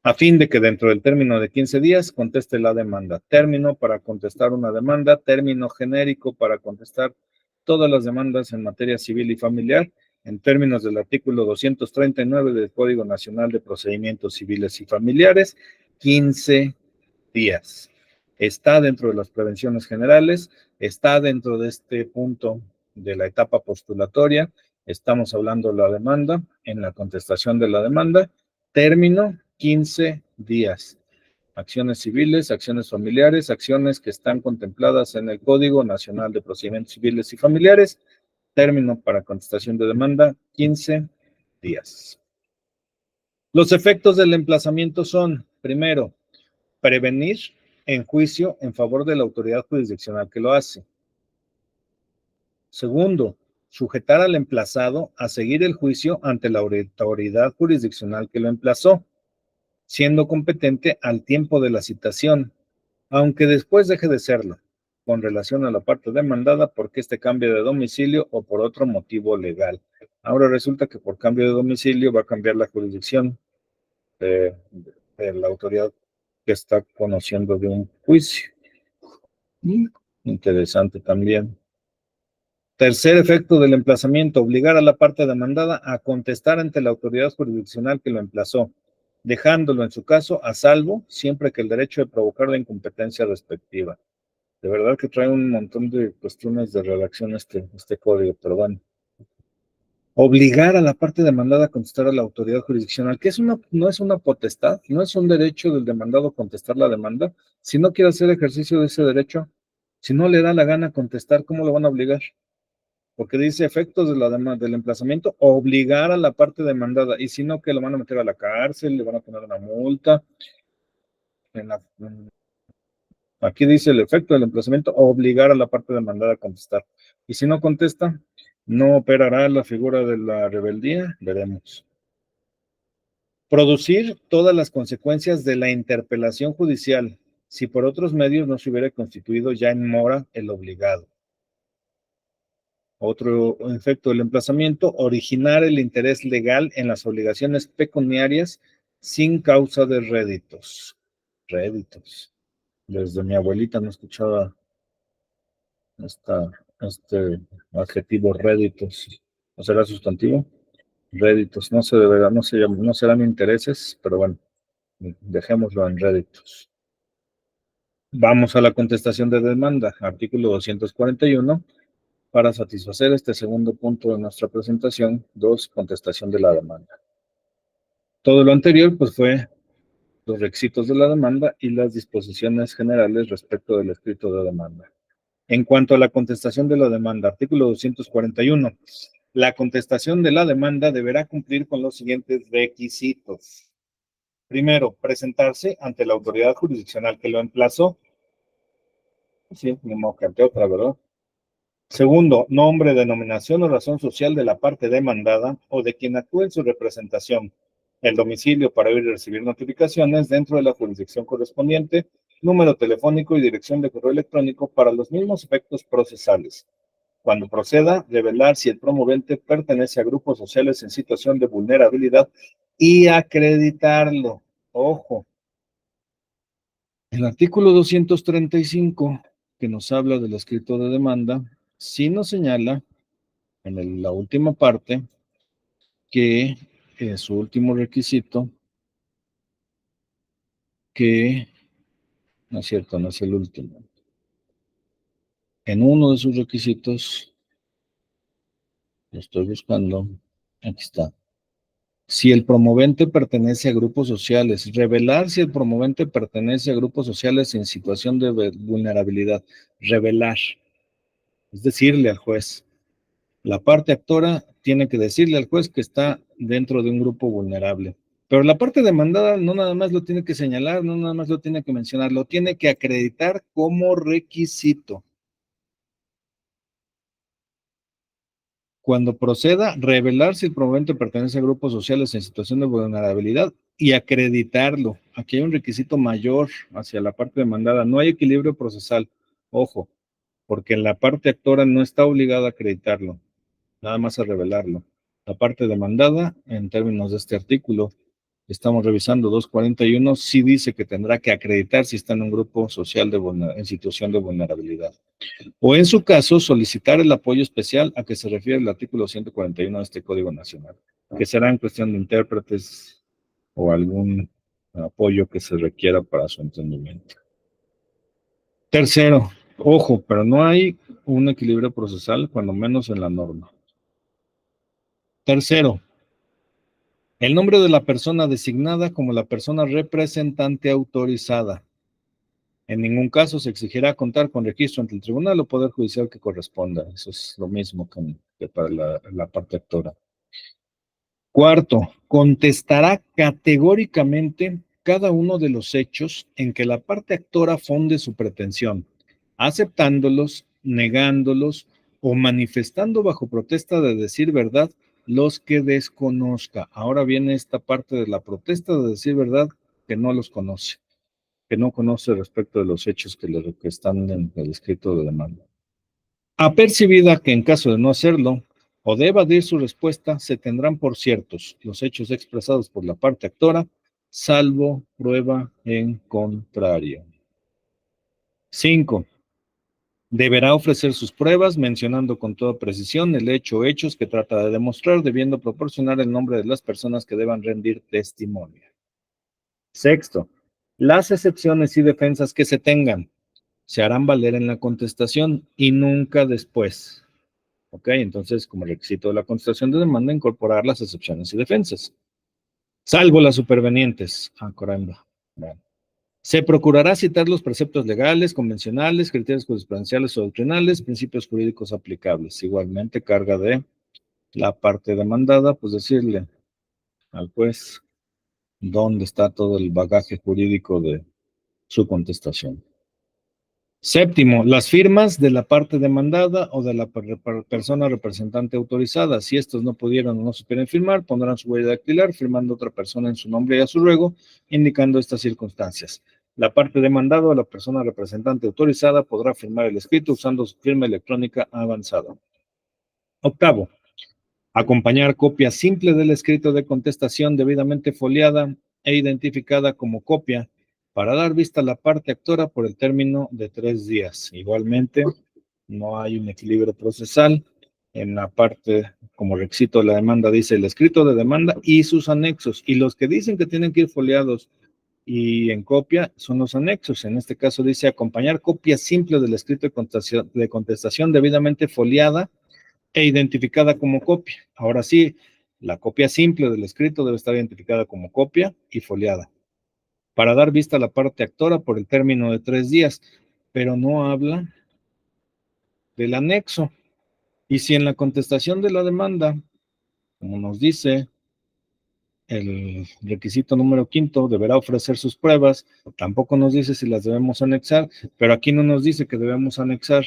A fin de que dentro del término de 15 días conteste la demanda. Término para contestar una demanda, término genérico para contestar todas las demandas en materia civil y familiar, en términos del artículo 239 del Código Nacional de Procedimientos Civiles y Familiares, 15 días. Está dentro de las prevenciones generales, está dentro de este punto de la etapa postulatoria, estamos hablando de la demanda, en la contestación de la demanda, término 15 días. Acciones civiles, acciones familiares, acciones que están contempladas en el Código Nacional de Procedimientos Civiles y Familiares, término para contestación de demanda, 15 días. Los efectos del emplazamiento son, primero, prevenir en juicio en favor de la autoridad jurisdiccional que lo hace. Segundo, sujetar al emplazado a seguir el juicio ante la autoridad jurisdiccional que lo emplazó, siendo competente al tiempo de la citación, aunque después deje de serlo, con relación a la parte demandada porque este cambie de domicilio o por otro motivo legal. Ahora resulta que por cambio de domicilio va a cambiar la jurisdicción de la autoridad que está conociendo de un juicio. Interesante también. Tercer efecto del emplazamiento, obligar a la parte demandada a contestar ante la autoridad jurisdiccional que lo emplazó, dejándolo en su caso a salvo siempre que el derecho de provocar la incompetencia respectiva. De verdad que trae un montón de cuestiones de redacción este código, pero bueno. Obligar a la parte demandada a contestar a la autoridad jurisdiccional, que no es una potestad, no es un derecho del demandado contestar la demanda. Si no quiere hacer ejercicio de ese derecho, si no le da la gana contestar, ¿cómo lo van a obligar? Porque dice efectos de la demanda, del emplazamiento, obligar a la parte demandada, y si no, que lo van a meter a la cárcel, le van a poner una multa. Aquí dice el efecto del emplazamiento, obligar a la parte demandada a contestar. Y si no contesta, no operará la figura de la rebeldía, veremos. Producir todas las consecuencias de la interpelación judicial, si por otros medios no se hubiera constituido ya en mora el obligado. Otro efecto del emplazamiento, originar el interés legal en las obligaciones pecuniarias sin causa de réditos. Réditos. Desde mi abuelita no escuchaba este adjetivo réditos. ¿No será sustantivo? Réditos. No se deberá, no serán intereses, pero bueno, dejémoslo en réditos. Vamos a la contestación de demanda, artículo 241. Para satisfacer este segundo punto de nuestra presentación, 2, contestación de la demanda. Todo lo anterior, pues fue los requisitos de la demanda y las disposiciones generales respecto del escrito de demanda. En cuanto a la contestación de la demanda, artículo 241, la contestación de la demanda deberá cumplir con los siguientes requisitos. Primero, presentarse ante la autoridad jurisdiccional que lo emplazó. Sí, ni modo que ante otra, ¿verdad? Segundo, nombre, denominación o razón social de la parte demandada o de quien actúe en su representación. El domicilio para ir y recibir notificaciones dentro de la jurisdicción correspondiente, número telefónico y dirección de correo electrónico para los mismos efectos procesales. Cuando proceda, revelar si el promovente pertenece a grupos sociales en situación de vulnerabilidad y acreditarlo. Ojo. El artículo 235, que nos habla del escrito de demanda, sí nos señala en la última parte que su último requisito, que no es cierto, no es el último. En uno de sus requisitos, lo estoy buscando, aquí está. Si el promovente pertenece a grupos sociales, revelar si el promovente pertenece a grupos sociales en situación de vulnerabilidad, revelar, es decirle al juez. La parte actora tiene que decirle al juez que está dentro de un grupo vulnerable. Pero la parte demandada no nada más lo tiene que señalar, no nada más lo tiene que mencionar, lo tiene que acreditar como requisito. cuando proceda, revelar si el promovente pertenece a grupos sociales en situación de vulnerabilidad y acreditarlo. Aquí hay un requisito mayor hacia la parte demandada. No hay equilibrio procesal. Ojo, porque la parte actora no está obligada a acreditarlo, nada más a revelarlo. La parte demandada, en términos de este artículo, estamos revisando 241, sí dice que tendrá que acreditar si está en un grupo social en situación de vulnerabilidad. O en su caso, solicitar el apoyo especial a que se refiere el artículo 141 de este Código Nacional, que será en cuestión de intérpretes o algún apoyo que se requiera para su entendimiento. Tercero, ojo, pero no hay un equilibrio procesal, cuando menos en la norma. Tercero, el nombre de la persona designada como la persona representante autorizada. En ningún caso se exigirá contar con registro ante el tribunal o poder judicial que corresponda. Eso es lo mismo que para la parte actora. Cuarto, contestará categóricamente cada uno de los hechos en que la parte actora funde su pretensión, aceptándolos, negándolos o manifestando bajo protesta de decir verdad los que desconozca. Ahora viene esta parte de la protesta de decir verdad que no los conoce, que no conoce respecto de los hechos que están en el escrito de demanda. Apercibida que en caso de no hacerlo o de evadir su respuesta, se tendrán por ciertos los hechos expresados por la parte actora, salvo prueba en contrario. 5. Deberá ofrecer sus pruebas, mencionando con toda precisión el hecho o hechos que trata de demostrar, debiendo proporcionar el nombre de las personas que deban rendir testimonio. 6. Las excepciones y defensas que se tengan se harán valer en la contestación y nunca después. ¿Ok? Entonces, como requisito de la contestación de demanda, incorporar las excepciones y defensas, salvo las supervenientes. Caramba. Bueno. Se procurará citar los preceptos legales, convencionales, criterios jurisprudenciales o doctrinales, principios jurídicos aplicables. Igualmente, carga de la parte demandada, pues decirle al juez dónde está todo el bagaje jurídico de su contestación. 7, las firmas de la parte demandada o de la persona representante autorizada. Si estos no pudieron o no supieron firmar, pondrán su huella dactilar, firmando otra persona en su nombre y a su ruego, indicando estas circunstancias. La parte demandada o la persona representante autorizada podrá firmar el escrito usando su firma electrónica avanzada. 8, acompañar copia simple del escrito de contestación debidamente foliada e identificada como copia para dar vista a la parte actora por el término de 3 días. Igualmente, no hay un equilibrio procesal. En la parte, como requisito de la demanda, dice el escrito de demanda y sus anexos. Y los que dicen que tienen que ir foliados y en copia son los anexos. En este caso dice acompañar copia simple del escrito de contestación debidamente foliada e identificada como copia. Ahora sí, la copia simple del escrito debe estar identificada como copia y foliada, para dar vista a la parte actora por el término de 3 días, pero no habla del anexo. Y si en la contestación de la demanda, como nos dice el requisito número 5, deberá ofrecer sus pruebas, tampoco nos dice si las debemos anexar, pero aquí no nos dice que debemos anexar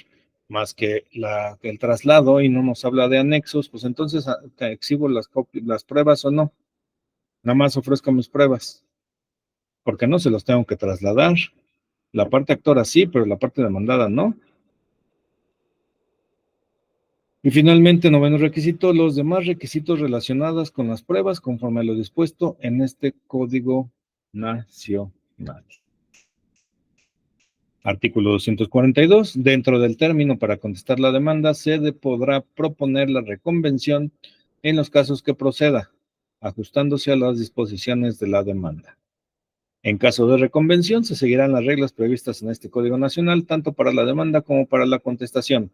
más que el traslado y no nos habla de anexos, pues entonces exhibo las pruebas o no. Nada más ofrezco mis pruebas, porque no se los tengo que trasladar. La parte actora sí, pero la parte demandada no. Y finalmente, 9 requisito, los demás requisitos relacionados con las pruebas conforme a lo dispuesto en este Código Nacional. Artículo 242. Dentro del término para contestar la demanda, se podrá proponer la reconvención en los casos que proceda, ajustándose a las disposiciones de la demanda. En caso de reconvención, se seguirán las reglas previstas en este Código Nacional, tanto para la demanda como para la contestación.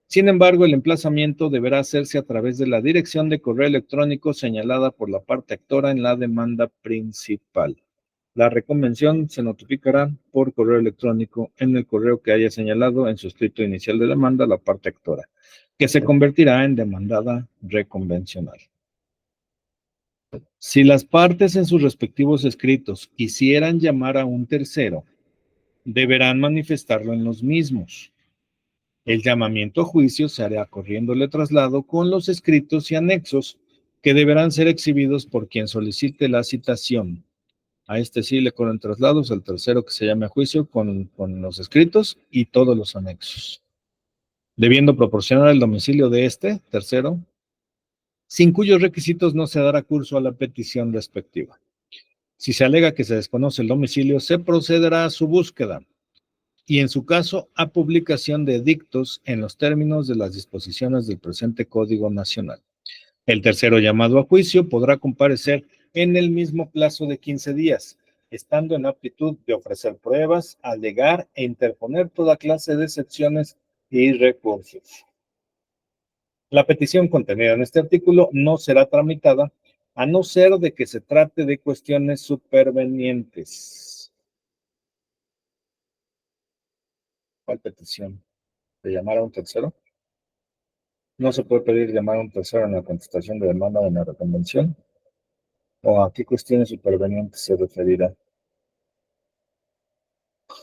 Sin embargo, el emplazamiento deberá hacerse a través de la dirección de correo electrónico señalada por la parte actora en la demanda principal. La reconvención se notificará por correo electrónico en el correo que haya señalado en su escrito inicial de demanda la parte actora, que se convertirá en demandada reconvencional. Si las partes en sus respectivos escritos quisieran llamar a un tercero, deberán manifestarlo en los mismos. El llamamiento a juicio se hará corriéndole traslado con los escritos y anexos que deberán ser exhibidos por quien solicite la citación. A este sí le corren traslados, al tercero que se llame a juicio con los escritos y todos los anexos, debiendo proporcionar el domicilio de este, tercero, sin cuyos requisitos no se dará curso a la petición respectiva. Si se alega que se desconoce el domicilio, se procederá a su búsqueda y, en su caso, a publicación de edictos en los términos de las disposiciones del presente Código Nacional. El tercero llamado a juicio podrá comparecer en el mismo plazo de 15 días, estando en aptitud de ofrecer pruebas, alegar e interponer toda clase de excepciones y recursos. La petición contenida en este artículo no será tramitada a no ser de que se trate de cuestiones supervenientes. ¿Cuál petición? ¿De llamar a un tercero? ¿No se puede pedir llamar a un tercero en la contestación de demanda de una reconvención? ¿O a qué cuestiones supervenientes se referirá?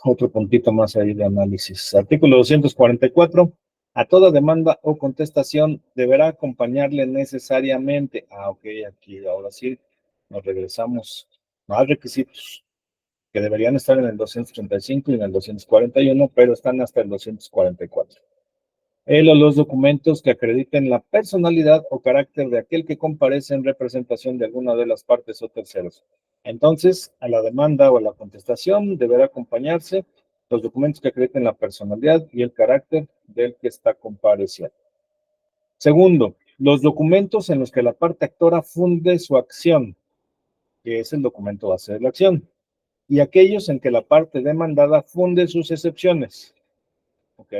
Otro puntito más ahí de análisis. Artículo 244. A toda demanda o contestación deberá acompañarle necesariamente. Ok, aquí ahora sí nos regresamos a requisitos que deberían estar en el 235 y en el 241, pero están hasta el 244. Él o los documentos que acrediten la personalidad o carácter de aquel que comparece en representación de alguna de las partes o terceros. Entonces, a la demanda o a la contestación deberá acompañarse los documentos que acrediten la personalidad y el carácter del que está compareciendo. Segundo, los documentos en los que la parte actora funde su acción, que es el documento base de la acción, y aquellos en que la parte demandada funde sus excepciones. ¿Ok?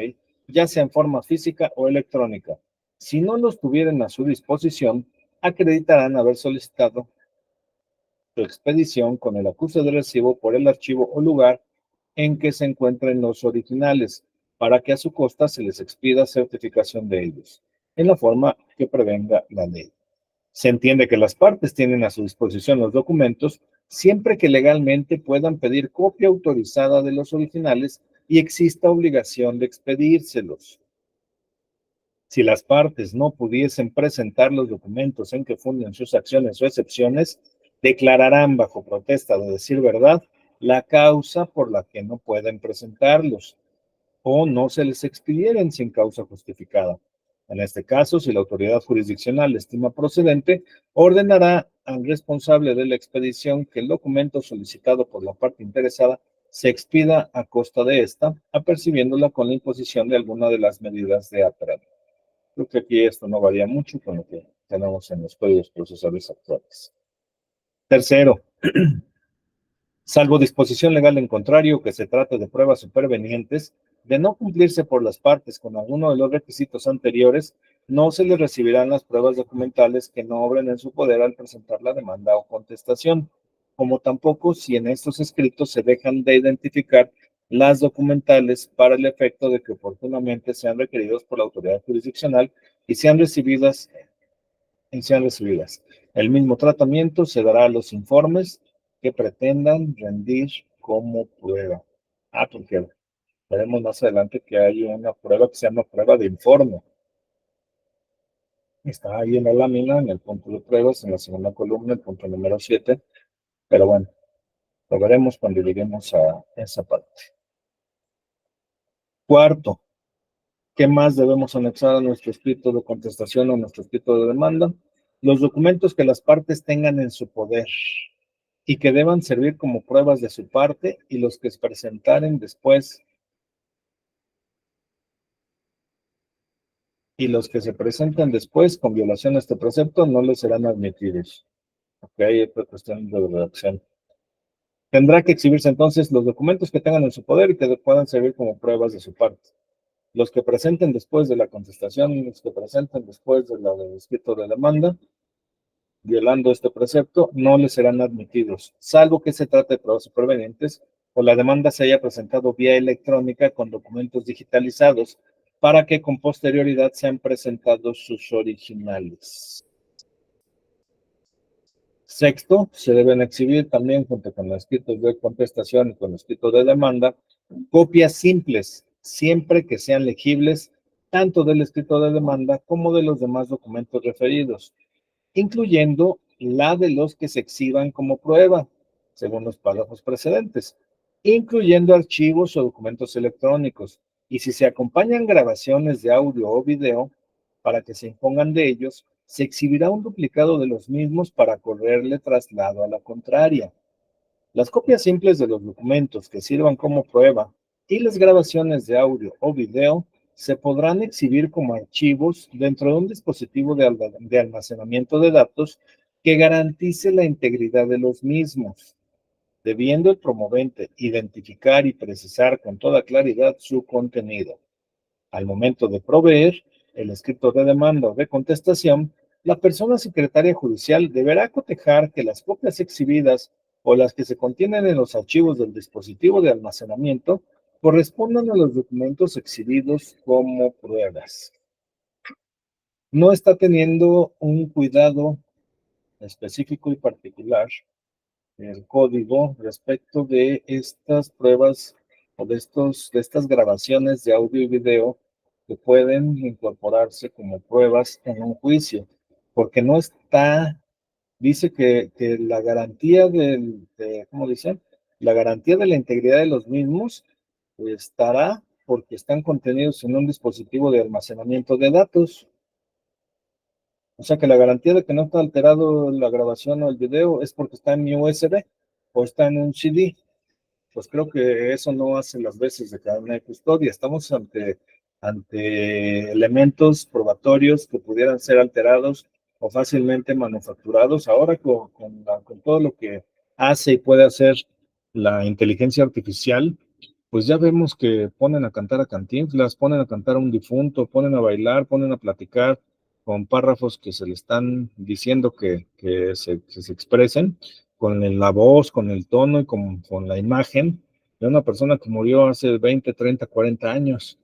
Ya sea en forma física o electrónica. Si no los tuvieran a su disposición, acreditarán haber solicitado su expedición con el acuse de recibo por el archivo o lugar en que se encuentren los originales, para que a su costa se les expida certificación de ellos, en la forma que prevenga la ley. Se entiende que las partes tienen a su disposición los documentos siempre que legalmente puedan pedir copia autorizada de los originales y exista obligación de expedírselos. Si las partes no pudiesen presentar los documentos en que funden sus acciones o excepciones, declararán bajo protesta de decir verdad la causa por la que no pueden presentarlos o no se les expidieren sin causa justificada. En este caso, si la autoridad jurisdiccional estima procedente, ordenará al responsable de la expedición que el documento solicitado por la parte interesada se expida a costa de esta, apercibiéndola con la imposición de alguna de las medidas de apremio. Creo que aquí esto no varía mucho con lo que tenemos en los códigos procesales actuales. Tercero, salvo disposición legal en contrario que se trate de pruebas supervenientes, de no cumplirse por las partes con alguno de los requisitos anteriores, no se les recibirán las pruebas documentales que no obren en su poder al presentar la demanda o contestación, como tampoco si en estos escritos se dejan de identificar las documentales para el efecto de que oportunamente sean requeridos por la autoridad jurisdiccional y sean recibidas. El mismo tratamiento se dará a los informes que pretendan rendir como prueba. Porque veremos más adelante que hay una prueba que se llama prueba de informe. Está ahí en la lámina, en el punto de pruebas, en la segunda columna, el punto número 7. Pero bueno, lo veremos cuando lleguemos a esa parte. Cuarto, ¿qué más debemos anexar a nuestro escrito de contestación o a nuestro escrito de demanda? Los documentos que las partes tengan en su poder y que deban servir como pruebas de su parte, y los que se presentaren después con violación a este precepto no les serán admitidos. Ok, esta cuestión de redacción. Tendrá que exhibirse entonces los documentos que tengan en su poder y que puedan servir como pruebas de su parte. Los que presenten después de la contestación, los que presenten después del escrito de demanda, violando este precepto, no les serán admitidos, salvo que se trate de pruebas supervenientes o la demanda se haya presentado vía electrónica con documentos digitalizados para que con posterioridad sean presentados sus originales. Sexto, se deben exhibir también junto con los escritos de contestación y con los escritos de demanda copias simples, siempre que sean legibles tanto del escrito de demanda como de los demás documentos referidos, incluyendo la de los que se exhiban como prueba, según los párrafos precedentes, incluyendo archivos o documentos electrónicos, y si se acompañan grabaciones de audio o video, para que se impongan de ellos, se exhibirá un duplicado de los mismos para correrle traslado a la contraria. Las copias simples de los documentos que sirvan como prueba y las grabaciones de audio o video se podrán exhibir como archivos dentro de un dispositivo de almacenamiento de datos que garantice la integridad de los mismos, debiendo el promovente identificar y precisar con toda claridad su contenido. Al momento de proveer el escrito de demanda o de contestación, la persona secretaria judicial deberá cotejar que las copias exhibidas o las que se contienen en los archivos del dispositivo de almacenamiento correspondan a los documentos exhibidos como pruebas. No está teniendo un cuidado específico y particular el código respecto de estas pruebas o de estas grabaciones de audio y video que pueden incorporarse como pruebas en un juicio, porque no está, dice que la garantía ¿cómo dicen? La garantía de la integridad de los mismos estará porque están contenidos en un dispositivo de almacenamiento de datos. O sea que la garantía de que no está alterado la grabación o el video es porque está en mi USB o está en un CD. Pues creo que eso no hace las veces de cadena de custodia. Estamos ante elementos probatorios que pudieran ser alterados o fácilmente manufacturados. Ahora con todo lo que hace y puede hacer la inteligencia artificial, pues ya vemos que ponen a cantar a Cantinflas, ponen a cantar a un difunto, ponen a bailar, ponen a platicar con párrafos que se le están diciendo que se expresen, con la voz, con el tono y con la imagen de una persona que murió hace 20, 30, 40 años.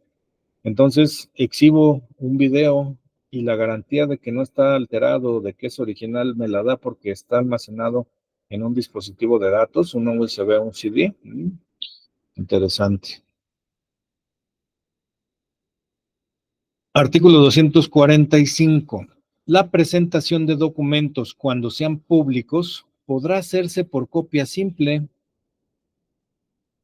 Entonces, exhibo un video y la garantía de que no está alterado, de que es original, me la da porque está almacenado en un dispositivo de datos, un USB, un CD. Interesante. Artículo 245. La presentación de documentos cuando sean públicos podrá hacerse por copia simple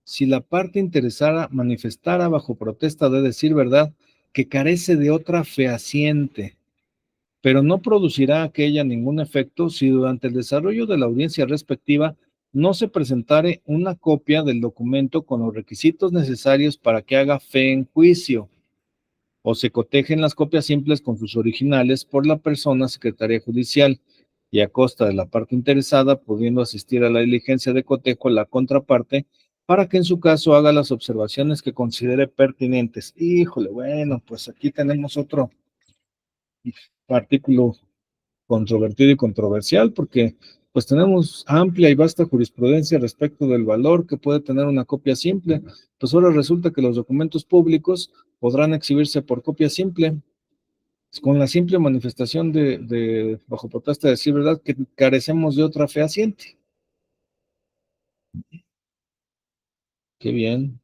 si la parte interesada manifestara bajo protesta de decir verdad que carece de otra fehaciente, pero no producirá aquella ningún efecto si durante el desarrollo de la audiencia respectiva no se presentare una copia del documento con los requisitos necesarios para que haga fe en juicio, o se cotejen las copias simples con sus originales por la persona secretaria judicial y a costa de la parte interesada, pudiendo asistir a la diligencia de cotejo la contraparte para que en su caso haga las observaciones que considere pertinentes. Híjole, bueno, pues aquí tenemos otro artículo controvertido y controversial porque pues tenemos amplia y vasta jurisprudencia respecto del valor que puede tener una copia simple. Pues ahora resulta que los documentos públicos podrán exhibirse por copia simple, con la simple manifestación bajo protesta de decir verdad, que carecemos de otra fehaciente. Qué bien.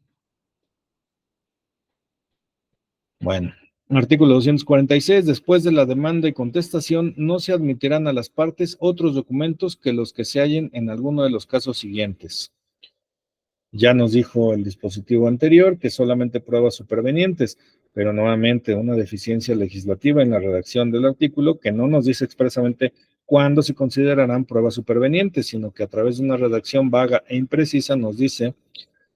Bueno, artículo 246. Después de la demanda y contestación, no se admitirán a las partes otros documentos que los que se hallen en alguno de los casos siguientes. Ya nos dijo el dispositivo anterior que solamente pruebas supervenientes, pero nuevamente una deficiencia legislativa en la redacción del artículo que no nos dice expresamente cuándo se considerarán pruebas supervenientes, sino que a través de una redacción vaga e imprecisa nos dice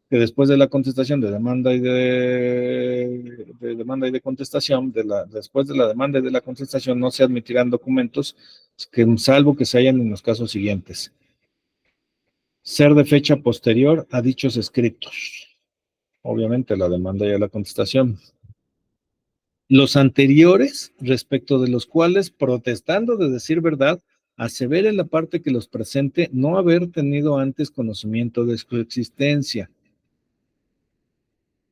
que después de la contestación de demanda y de demanda y de contestación, después de la demanda y de la contestación no se admitirán documentos que salvo que se hayan en los casos siguientes. Ser de fecha posterior a dichos escritos. Obviamente la demanda y la contestación. Los anteriores, respecto de los cuales, protestando de decir verdad, asevera en la parte que los presente no haber tenido antes conocimiento de su existencia.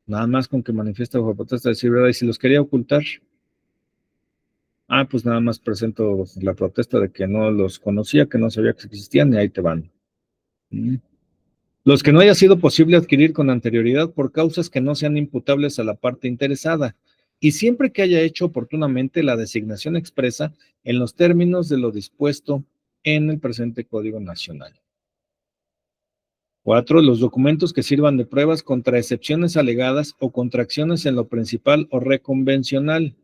Nada más con que manifiesta bajo protesta de decir verdad. Y si los quería ocultar, pues nada más presento la protesta de que no los conocía, que no sabía que existían, y ahí te van. Los que no haya sido posible adquirir con anterioridad por causas que no sean imputables a la parte interesada, y siempre que haya hecho oportunamente la designación expresa en los términos de lo dispuesto en el presente Código Nacional. 4. Los documentos que sirvan de pruebas contra excepciones alegadas o contracciones en lo principal o reconvencional.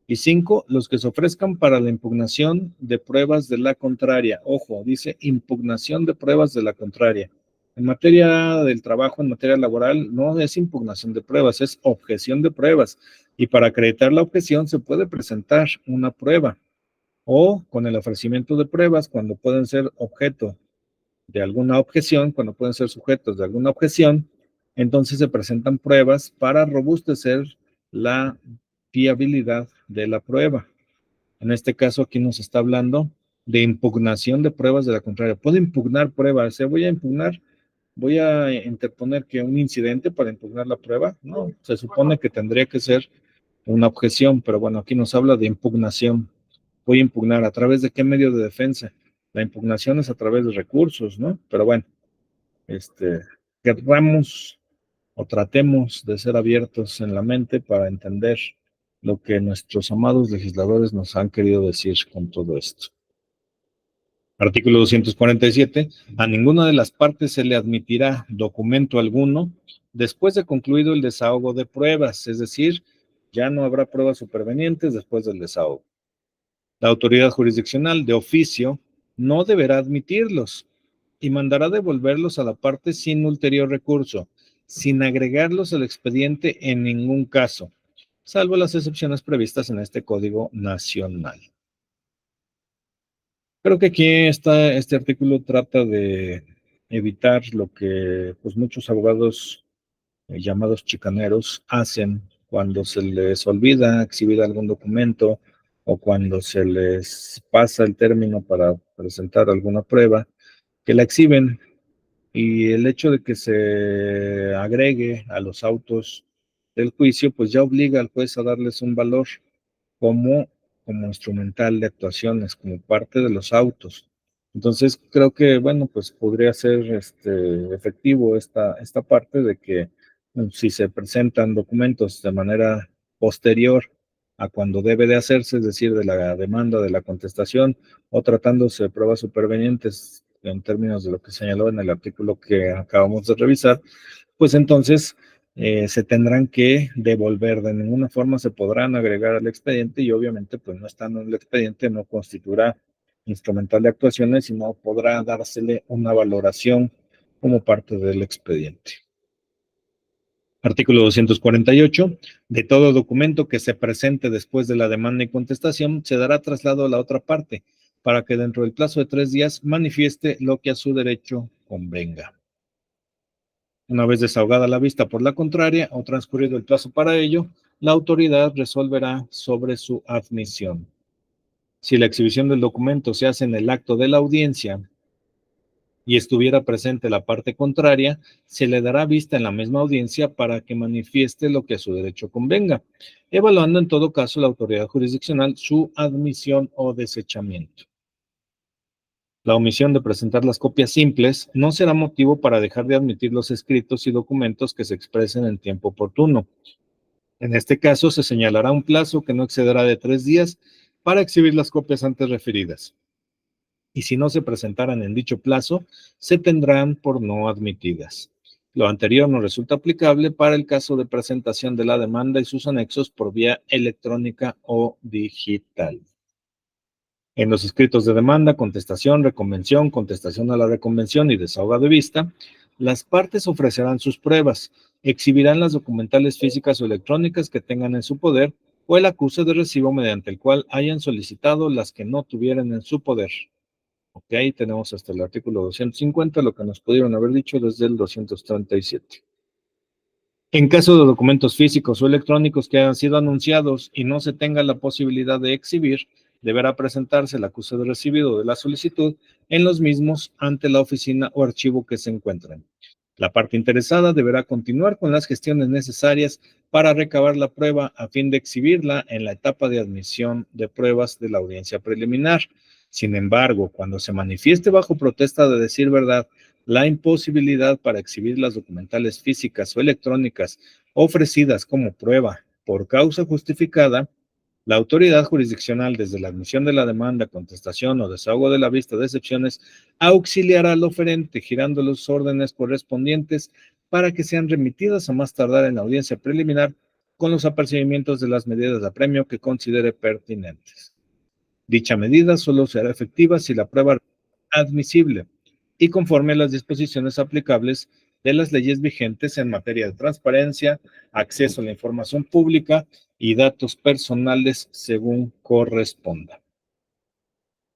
Y 5. Los que se ofrezcan para la impugnación de pruebas de la contraria. Ojo, dice impugnación de pruebas de la contraria. En materia del trabajo, en materia laboral, no es impugnación de pruebas, es objeción de pruebas. Y para acreditar la objeción se puede presentar una prueba o con el ofrecimiento de pruebas cuando pueden ser objeto de alguna objeción, cuando pueden ser sujetos de alguna objeción, entonces se presentan pruebas para robustecer la fiabilidad de la prueba. En este caso, aquí nos está hablando de impugnación de pruebas de la contraria. Puedo impugnar pruebas, voy a interponer que un incidente para impugnar la prueba. No, se supone que tendría que ser una objeción, pero bueno, aquí nos habla de impugnación. Voy a impugnar a través de qué medio de defensa. La impugnación es a través de recursos, ¿no? Pero bueno, querramos o tratemos de ser abiertos en la mente para entender lo que nuestros amados legisladores nos han querido decir con todo esto. Artículo 247. A ninguna de las partes se le admitirá documento alguno después de concluido el desahogo de pruebas, es decir, ya no habrá pruebas supervenientes después del desahogo. La autoridad jurisdiccional de oficio no deberá admitirlos y mandará devolverlos a la parte sin ulterior recurso, sin agregarlos al expediente en ningún caso, salvo las excepciones previstas en este Código Nacional. Creo que aquí este artículo trata de evitar lo que pues, muchos abogados llamados chicaneros hacen cuando se les olvida exhibir algún documento o cuando se les pasa el término para presentar alguna prueba, que la exhiben, y el hecho de que se agregue a los autos del juicio, pues ya obliga al juez a darles un valor como, como instrumental de actuaciones, como parte de los autos. Entonces, creo que, bueno, pues podría ser efectivo esta parte de que si se presentan documentos de manera posterior a cuando debe de hacerse, es decir, de la demanda, de la contestación, o tratándose de pruebas supervenientes en términos de lo que señaló en el artículo que acabamos de revisar, pues entonces se tendrán que devolver. De ninguna forma se podrán agregar al expediente y obviamente pues no estando en el expediente no constituirá instrumental de actuaciones y no podrá dársele una valoración como parte del expediente. Artículo 248. De todo documento que se presente después de la demanda y contestación se dará traslado a la otra parte para que dentro del plazo de 3 días manifieste lo que a su derecho convenga. Una vez desahogada la vista por la contraria o transcurrido el plazo para ello, la autoridad resolverá sobre su admisión. Si la exhibición del documento se hace en el acto de la audiencia y estuviera presente la parte contraria, se le dará vista en la misma audiencia para que manifieste lo que a su derecho convenga, evaluando en todo caso la autoridad jurisdiccional su admisión o desechamiento. La omisión de presentar las copias simples no será motivo para dejar de admitir los escritos y documentos que se expresen en tiempo oportuno. En este caso, se señalará un plazo que no excederá de 3 días para exhibir las copias antes referidas. Y si no se presentaran en dicho plazo, se tendrán por no admitidas. Lo anterior no resulta aplicable para el caso de presentación de la demanda y sus anexos por vía electrónica o digital. En los escritos de demanda, contestación, reconvención, contestación a la reconvención y desahogo de vista, las partes ofrecerán sus pruebas, exhibirán las documentales físicas o electrónicas que tengan en su poder o el acuse de recibo mediante el cual hayan solicitado las que no tuvieran en su poder. Ok, tenemos hasta el artículo 250, lo que nos pudieron haber dicho desde el 237. En caso de documentos físicos o electrónicos que hayan sido anunciados y no se tenga la posibilidad de exhibir, deberá presentarse el acuse de recibido de la solicitud en los mismos ante la oficina o archivo que se encuentren. La parte interesada deberá continuar con las gestiones necesarias para recabar la prueba a fin de exhibirla en la etapa de admisión de pruebas de la audiencia preliminar. Sin embargo, cuando se manifieste bajo protesta de decir verdad la imposibilidad para exhibir las documentales físicas o electrónicas ofrecidas como prueba por causa justificada, la autoridad jurisdiccional, desde la admisión de la demanda, contestación o desahogo de la vista de excepciones, auxiliará al oferente girando los órdenes correspondientes para que sean remitidas a más tardar en la audiencia preliminar con los apercibimientos de las medidas de apremio que considere pertinentes. Dicha medida solo será efectiva si la prueba es admisible y conforme a las disposiciones aplicables de las leyes vigentes en materia de transparencia, acceso a la información pública y datos personales según corresponda.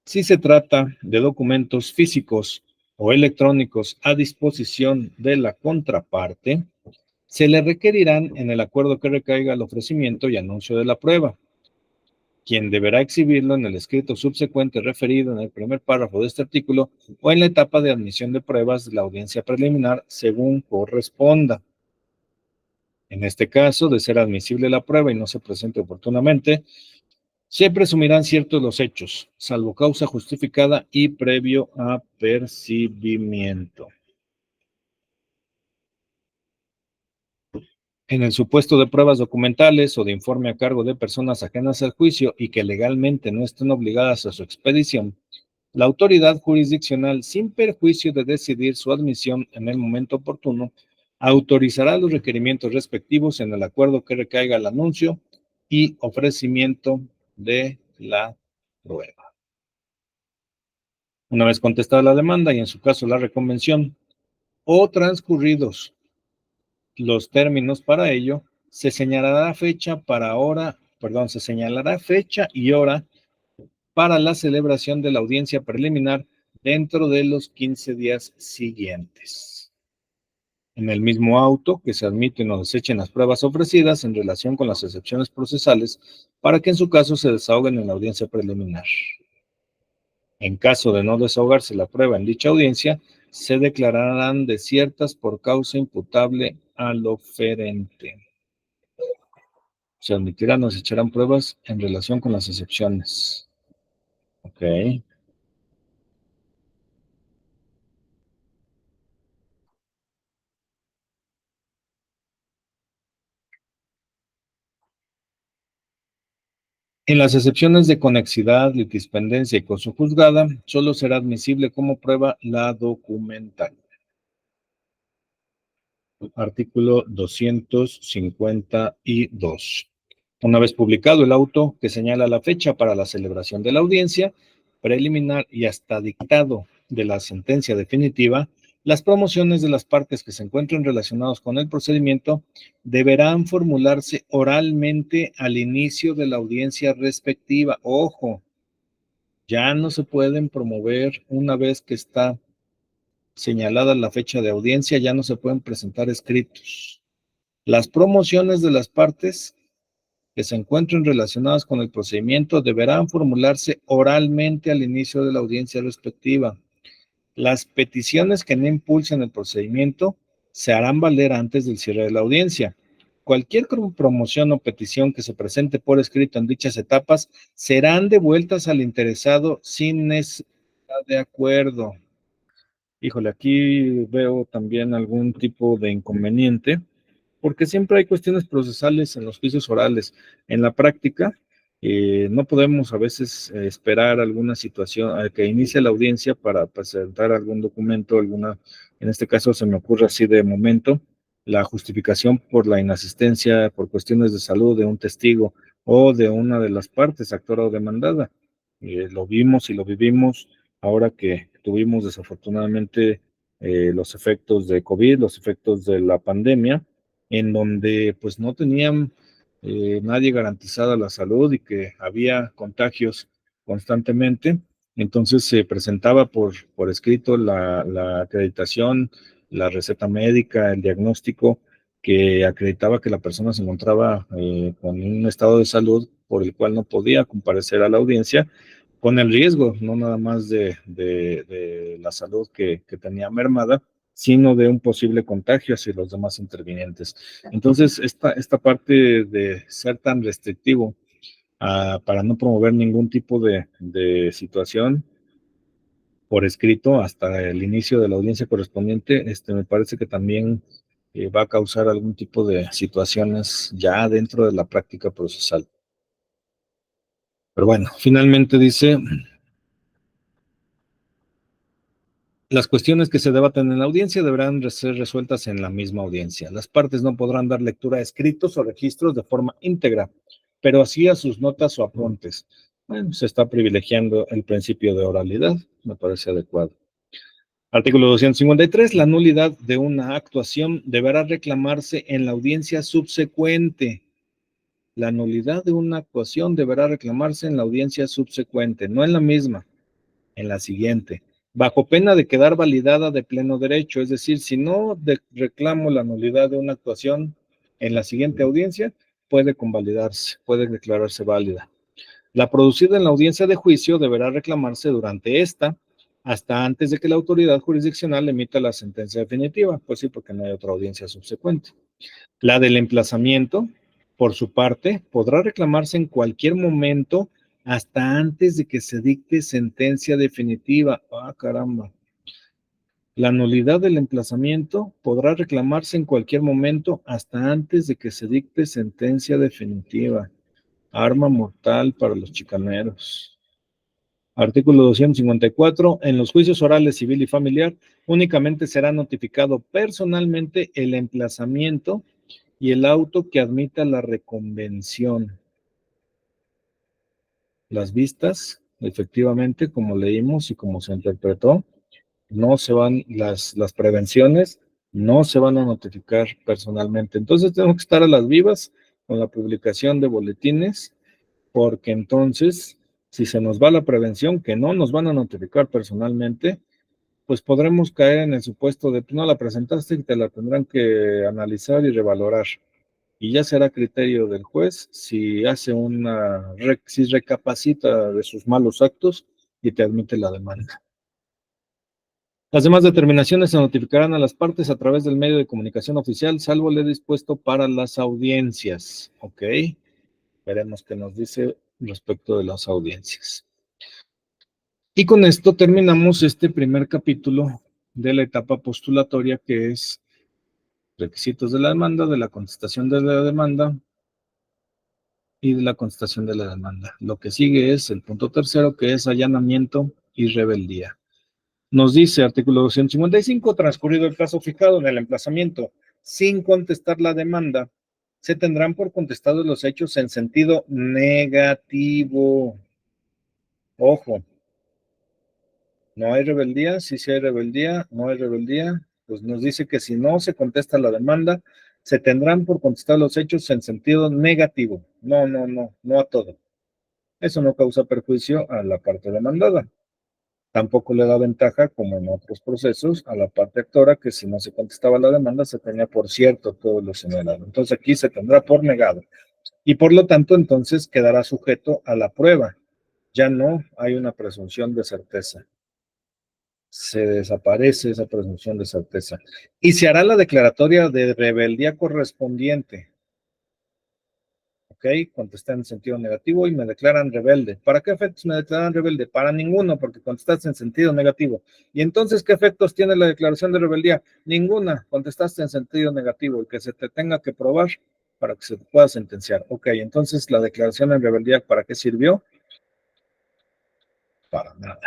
Si se trata de documentos físicos o electrónicos a disposición de la contraparte, se le requerirán en el acuerdo que recaiga el ofrecimiento y anuncio de la prueba, quien deberá exhibirlo en el escrito subsecuente referido en el primer párrafo de este artículo o en la etapa de admisión de pruebas de la audiencia preliminar según corresponda. En este caso, de ser admisible la prueba y no se presente oportunamente, se presumirán ciertos los hechos, salvo causa justificada y previo apercibimiento. En el supuesto de pruebas documentales o de informe a cargo de personas ajenas al juicio y que legalmente no estén obligadas a su expedición, la autoridad jurisdiccional, sin perjuicio de decidir su admisión en el momento oportuno, autorizará los requerimientos respectivos en el acuerdo que recaiga el anuncio y ofrecimiento de la prueba. Una vez contestada la demanda y en su caso la reconvención o transcurridos los términos para ello, se señalará fecha y hora para la celebración de la audiencia preliminar dentro de los 15 días siguientes. En el mismo auto, que se admiten o desechen las pruebas ofrecidas en relación con las excepciones procesales, para que en su caso se desahoguen en la audiencia preliminar. En caso de no desahogarse la prueba en dicha audiencia, se declararán desiertas por causa imputable al oferente. Se admitirán o se echarán pruebas en relación con las excepciones. Ok. En las excepciones de conexidad, litispendencia y cosa juzgada, solo será admisible como prueba la documental. Artículo 252. Una vez publicado el auto que señala la fecha para la celebración de la audiencia preliminar y hasta dictado de la sentencia definitiva, las promociones de las partes que se encuentren relacionadas con el procedimiento deberán formularse oralmente al inicio de la audiencia respectiva. Ojo, ya no se pueden promover una vez que está señalada la fecha de audiencia, ya no se pueden presentar escritos. Las promociones de las partes que se encuentren relacionadas con el procedimiento deberán formularse oralmente al inicio de la audiencia respectiva. Las peticiones que no impulsen el procedimiento se harán valer antes del cierre de la audiencia. Cualquier promoción o petición que se presente por escrito en dichas etapas serán devueltas al interesado sin necesidad de acuerdo. Híjole, aquí veo también algún tipo de inconveniente, porque siempre hay cuestiones procesales en los juicios orales. En la práctica, no podemos a veces esperar alguna situación a que inicie la audiencia para presentar algún documento, en este caso se me ocurre así de momento, la justificación por la inasistencia por cuestiones de salud de un testigo o de una de las partes, actora o demandada. Lo vimos y lo vivimos ahora que tuvimos desafortunadamente los efectos de COVID, los efectos de la pandemia, en donde pues no tenían nadie garantizada la salud y que había contagios constantemente. Entonces se presentaba por escrito la acreditación, la receta médica, el diagnóstico que acreditaba que la persona se encontraba con un estado de salud por el cual no podía comparecer a la audiencia, con el riesgo, no nada más de la salud que tenía mermada, sino de un posible contagio hacia los demás intervinientes. Entonces, esta parte de ser tan restrictivo para no promover ningún tipo de situación, por escrito hasta el inicio de la audiencia correspondiente, me parece que también va a causar algún tipo de situaciones ya dentro de la práctica procesal. Pero bueno, finalmente dice, las cuestiones que se debaten en la audiencia deberán ser resueltas en la misma audiencia. Las partes no podrán dar lectura a escritos o registros de forma íntegra, pero así a sus notas o apuntes. Bueno, se está privilegiando el principio de oralidad, me parece adecuado. Artículo 253. La nulidad de una actuación deberá reclamarse en la audiencia subsecuente. La nulidad de una actuación deberá reclamarse en la audiencia subsecuente, no en la misma, en la siguiente, bajo pena de quedar validada de pleno derecho. Es decir, si no reclamo la nulidad de una actuación en la siguiente audiencia, puede convalidarse, puede declararse válida. La producida en la audiencia de juicio deberá reclamarse durante esta, hasta antes de que la autoridad jurisdiccional emita la sentencia definitiva, pues sí, porque no hay otra audiencia subsecuente. La del emplazamiento, por su parte, podrá reclamarse en cualquier momento hasta antes de que se dicte sentencia definitiva. Ah, caramba. La nulidad del emplazamiento podrá reclamarse en cualquier momento hasta antes de que se dicte sentencia definitiva. Arma mortal para los chicaneros. Artículo 254. En los juicios orales civil y familiar, únicamente será notificado personalmente el emplazamiento y el auto que admita la reconvención. Las vistas, efectivamente, como leímos y como se interpretó, no se van, las prevenciones no se van a notificar personalmente. Entonces tenemos que estar a las vivas con la publicación de boletines, porque entonces, si se nos va la prevención, que no nos van a notificar personalmente, pues podremos caer en el supuesto de, no la presentaste y te la tendrán que analizar y revalorar. Y ya será criterio del juez si hace si recapacita de sus malos actos y te admite la demanda. Las demás determinaciones se notificarán a las partes a través del medio de comunicación oficial, salvo lo dispuesto para las audiencias. Ok, veremos qué nos dice respecto de las audiencias. Y con esto terminamos este primer capítulo de la etapa postulatoria, que es requisitos de la demanda, de la contestación de la demanda y de la contestación de la demanda. Lo que sigue es el punto tercero, que es allanamiento y rebeldía. Nos dice artículo 255, transcurrido el plazo fijado en el emplazamiento sin contestar la demanda, se tendrán por contestados los hechos en sentido negativo. Ojo, no hay rebeldía, sí hay rebeldía, no hay rebeldía, pues nos dice que si no se contesta la demanda, se tendrán por contestar los hechos en sentido negativo. No a todo. Eso no causa perjuicio a la parte demandada. Tampoco le da ventaja, como en otros procesos, a la parte actora, que si no se contestaba la demanda, se tenía por cierto todo lo señalado. Entonces aquí se tendrá por negado. Y por lo tanto, entonces quedará sujeto a la prueba. Ya no hay una presunción de certeza. Se desaparece esa presunción de certeza. Y se hará la declaratoria de rebeldía correspondiente. ¿Ok? Contesté en sentido negativo y me declaran rebelde. ¿Para qué efectos me declaran rebelde? Para ninguno, porque contestaste en sentido negativo. ¿Y entonces qué efectos tiene la declaración de rebeldía? Ninguna, contestaste en sentido negativo, el que se te tenga que probar para que se te pueda sentenciar. Ok, entonces la declaración de rebeldía, ¿para qué sirvió? Para nada.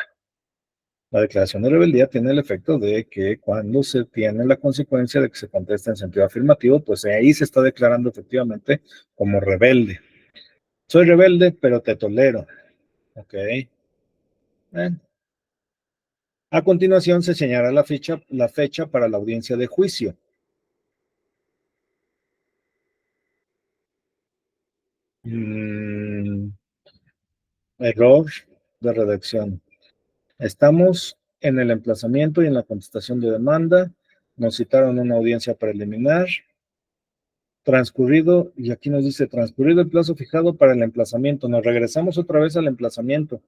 La declaración de rebeldía tiene el efecto de que cuando se tiene la consecuencia de que se contesta en sentido afirmativo, pues ahí se está declarando efectivamente como rebelde. Soy rebelde, pero te tolero. Ok. A continuación se señalará la fecha para la audiencia de juicio. Error de redacción. Estamos en el emplazamiento y en la contestación de demanda. Nos citaron una audiencia preliminar. Transcurrido, y aquí nos dice transcurrido el plazo fijado para el emplazamiento. Nos regresamos otra vez al emplazamiento.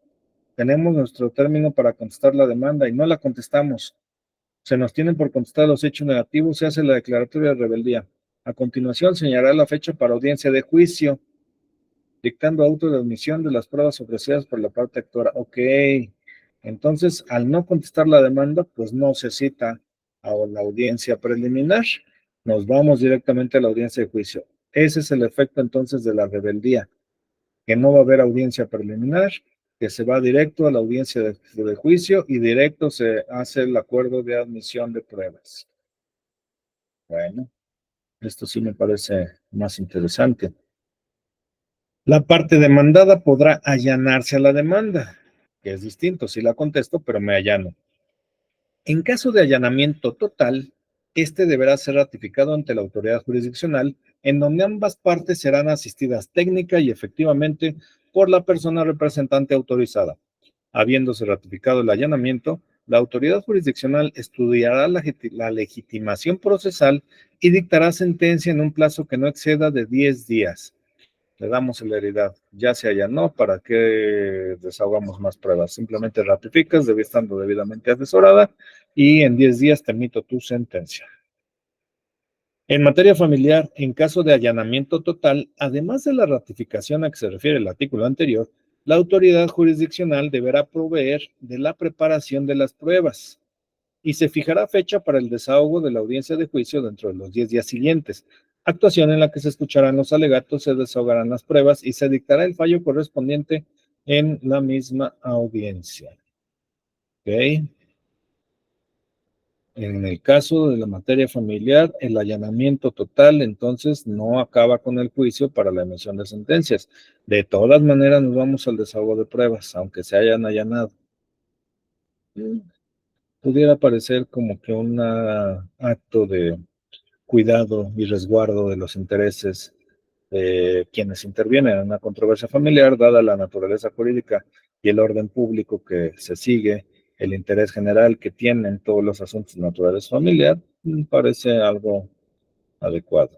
Tenemos nuestro término para contestar la demanda y no la contestamos. Se nos tienen por contestar los hechos negativos, se hace la declaratoria de rebeldía. A continuación, señalará la fecha para audiencia de juicio, dictando auto de admisión de las pruebas ofrecidas por la parte actora. Ok, Entonces, al no contestar la demanda, pues no se cita a la audiencia preliminar, nos vamos directamente a la audiencia de juicio. Ese es el efecto entonces de la rebeldía, que no va a haber audiencia preliminar, que se va directo a la audiencia de juicio y directo se hace el acuerdo de admisión de pruebas. Bueno, esto sí me parece más interesante. La parte demandada podrá allanarse a la demanda, que es distinto, si la contesto, pero me allano. En caso de allanamiento total, este deberá ser ratificado ante la autoridad jurisdiccional, en donde ambas partes serán asistidas técnica y efectivamente por la persona representante autorizada. Habiéndose ratificado el allanamiento, la autoridad jurisdiccional estudiará la legitimación procesal y dictará sentencia en un plazo que no exceda de 10 días. Le damos celeridad. Ya se allanó, ¿para qué desahogamos más pruebas? Simplemente ratificas, estando debidamente asesorada, y en 10 días te emito tu sentencia. En materia familiar, en caso de allanamiento total, además de la ratificación a que se refiere el artículo anterior, la autoridad jurisdiccional deberá proveer de la preparación de las pruebas y se fijará fecha para el desahogo de la audiencia de juicio dentro de los 10 días siguientes, actuación en la que se escucharán los alegatos, se desahogarán las pruebas y se dictará el fallo correspondiente en la misma audiencia. ¿Ok? En el caso de la materia familiar, el allanamiento total, entonces, no acaba con el juicio para la emisión de sentencias. De todas maneras, nos vamos al desahogo de pruebas, aunque se hayan allanado. Pudiera parecer como que un acto de cuidado y resguardo de los intereses de quienes intervienen en una controversia familiar, dada la naturaleza jurídica y el orden público que se sigue, el interés general que tienen todos los asuntos naturales familiar, parece algo adecuado.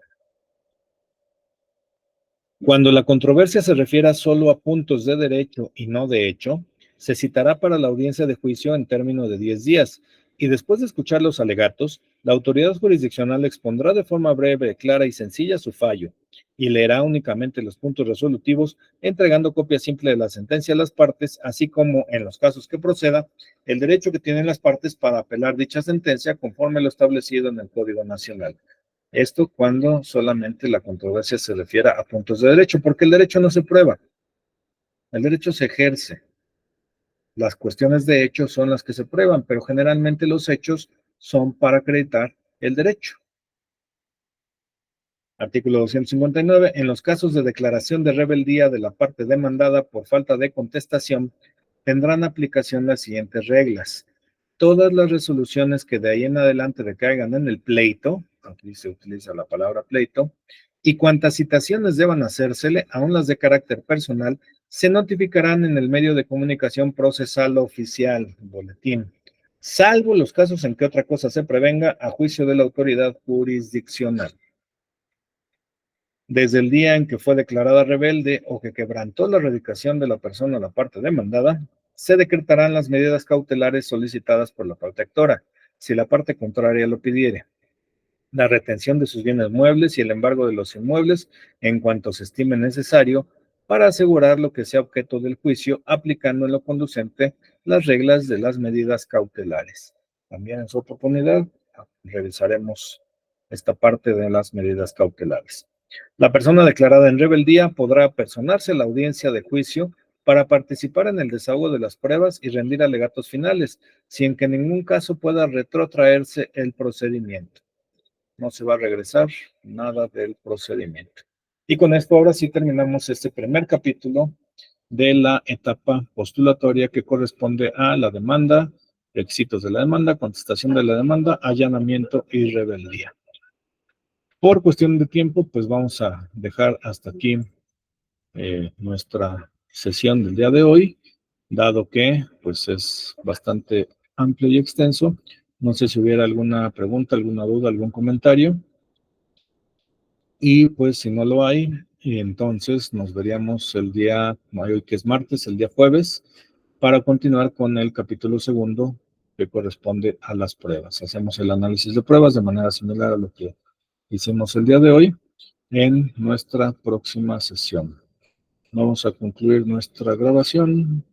Cuando la controversia se refiera solo a puntos de derecho y no de hecho, se citará para la audiencia de juicio en término de 10 días, y después de escuchar los alegatos, la autoridad jurisdiccional expondrá de forma breve, clara y sencilla su fallo, y leerá únicamente los puntos resolutivos, entregando copia simple de la sentencia a las partes, así como, en los casos que proceda, el derecho que tienen las partes para apelar dicha sentencia conforme lo establecido en el Código Nacional. Esto cuando solamente la controversia se refiera a puntos de derecho, porque el derecho no se prueba, el derecho se ejerce. Las cuestiones de hecho son las que se prueban, pero generalmente los hechos son para acreditar el derecho. Artículo 259. En los casos de declaración de rebeldía de la parte demandada por falta de contestación, tendrán aplicación las siguientes reglas. Todas las resoluciones que de ahí en adelante recaigan en el pleito, aquí se utiliza la palabra pleito, y cuantas citaciones deban hacérsele, aun las de carácter personal, se notificarán en el medio de comunicación procesal oficial, boletín, salvo los casos en que otra cosa se prevenga a juicio de la autoridad jurisdiccional. Desde el día en que fue declarada rebelde o que quebrantó la radicación de la persona o la parte demandada, se decretarán las medidas cautelares solicitadas por la parte actora, si la parte contraria lo pidiere. La retención de sus bienes muebles y el embargo de los inmuebles en cuanto se estime necesario para asegurar lo que sea objeto del juicio, aplicando en lo conducente las reglas de las medidas cautelares. También en su oportunidad revisaremos esta parte de las medidas cautelares. La persona declarada en rebeldía podrá personarse a la audiencia de juicio para participar en el desahogo de las pruebas y rendir alegatos finales, sin que en ningún caso pueda retrotraerse el procedimiento. No se va a regresar nada del procedimiento. Y con esto ahora sí terminamos este primer capítulo de la etapa postulatoria que corresponde a la demanda, requisitos de la demanda, contestación de la demanda, allanamiento y rebeldía. Por cuestión de tiempo, pues vamos a dejar hasta aquí nuestra sesión del día de hoy, dado que pues es bastante amplio y extenso. No sé si hubiera alguna pregunta, alguna duda, algún comentario. Y pues si no lo hay, entonces nos veríamos el día, hoy que es martes, el día jueves, para continuar con el capítulo segundo que corresponde a las pruebas. Hacemos el análisis de pruebas de manera similar a lo que hicimos el día de hoy en nuestra próxima sesión. Vamos a concluir nuestra grabación.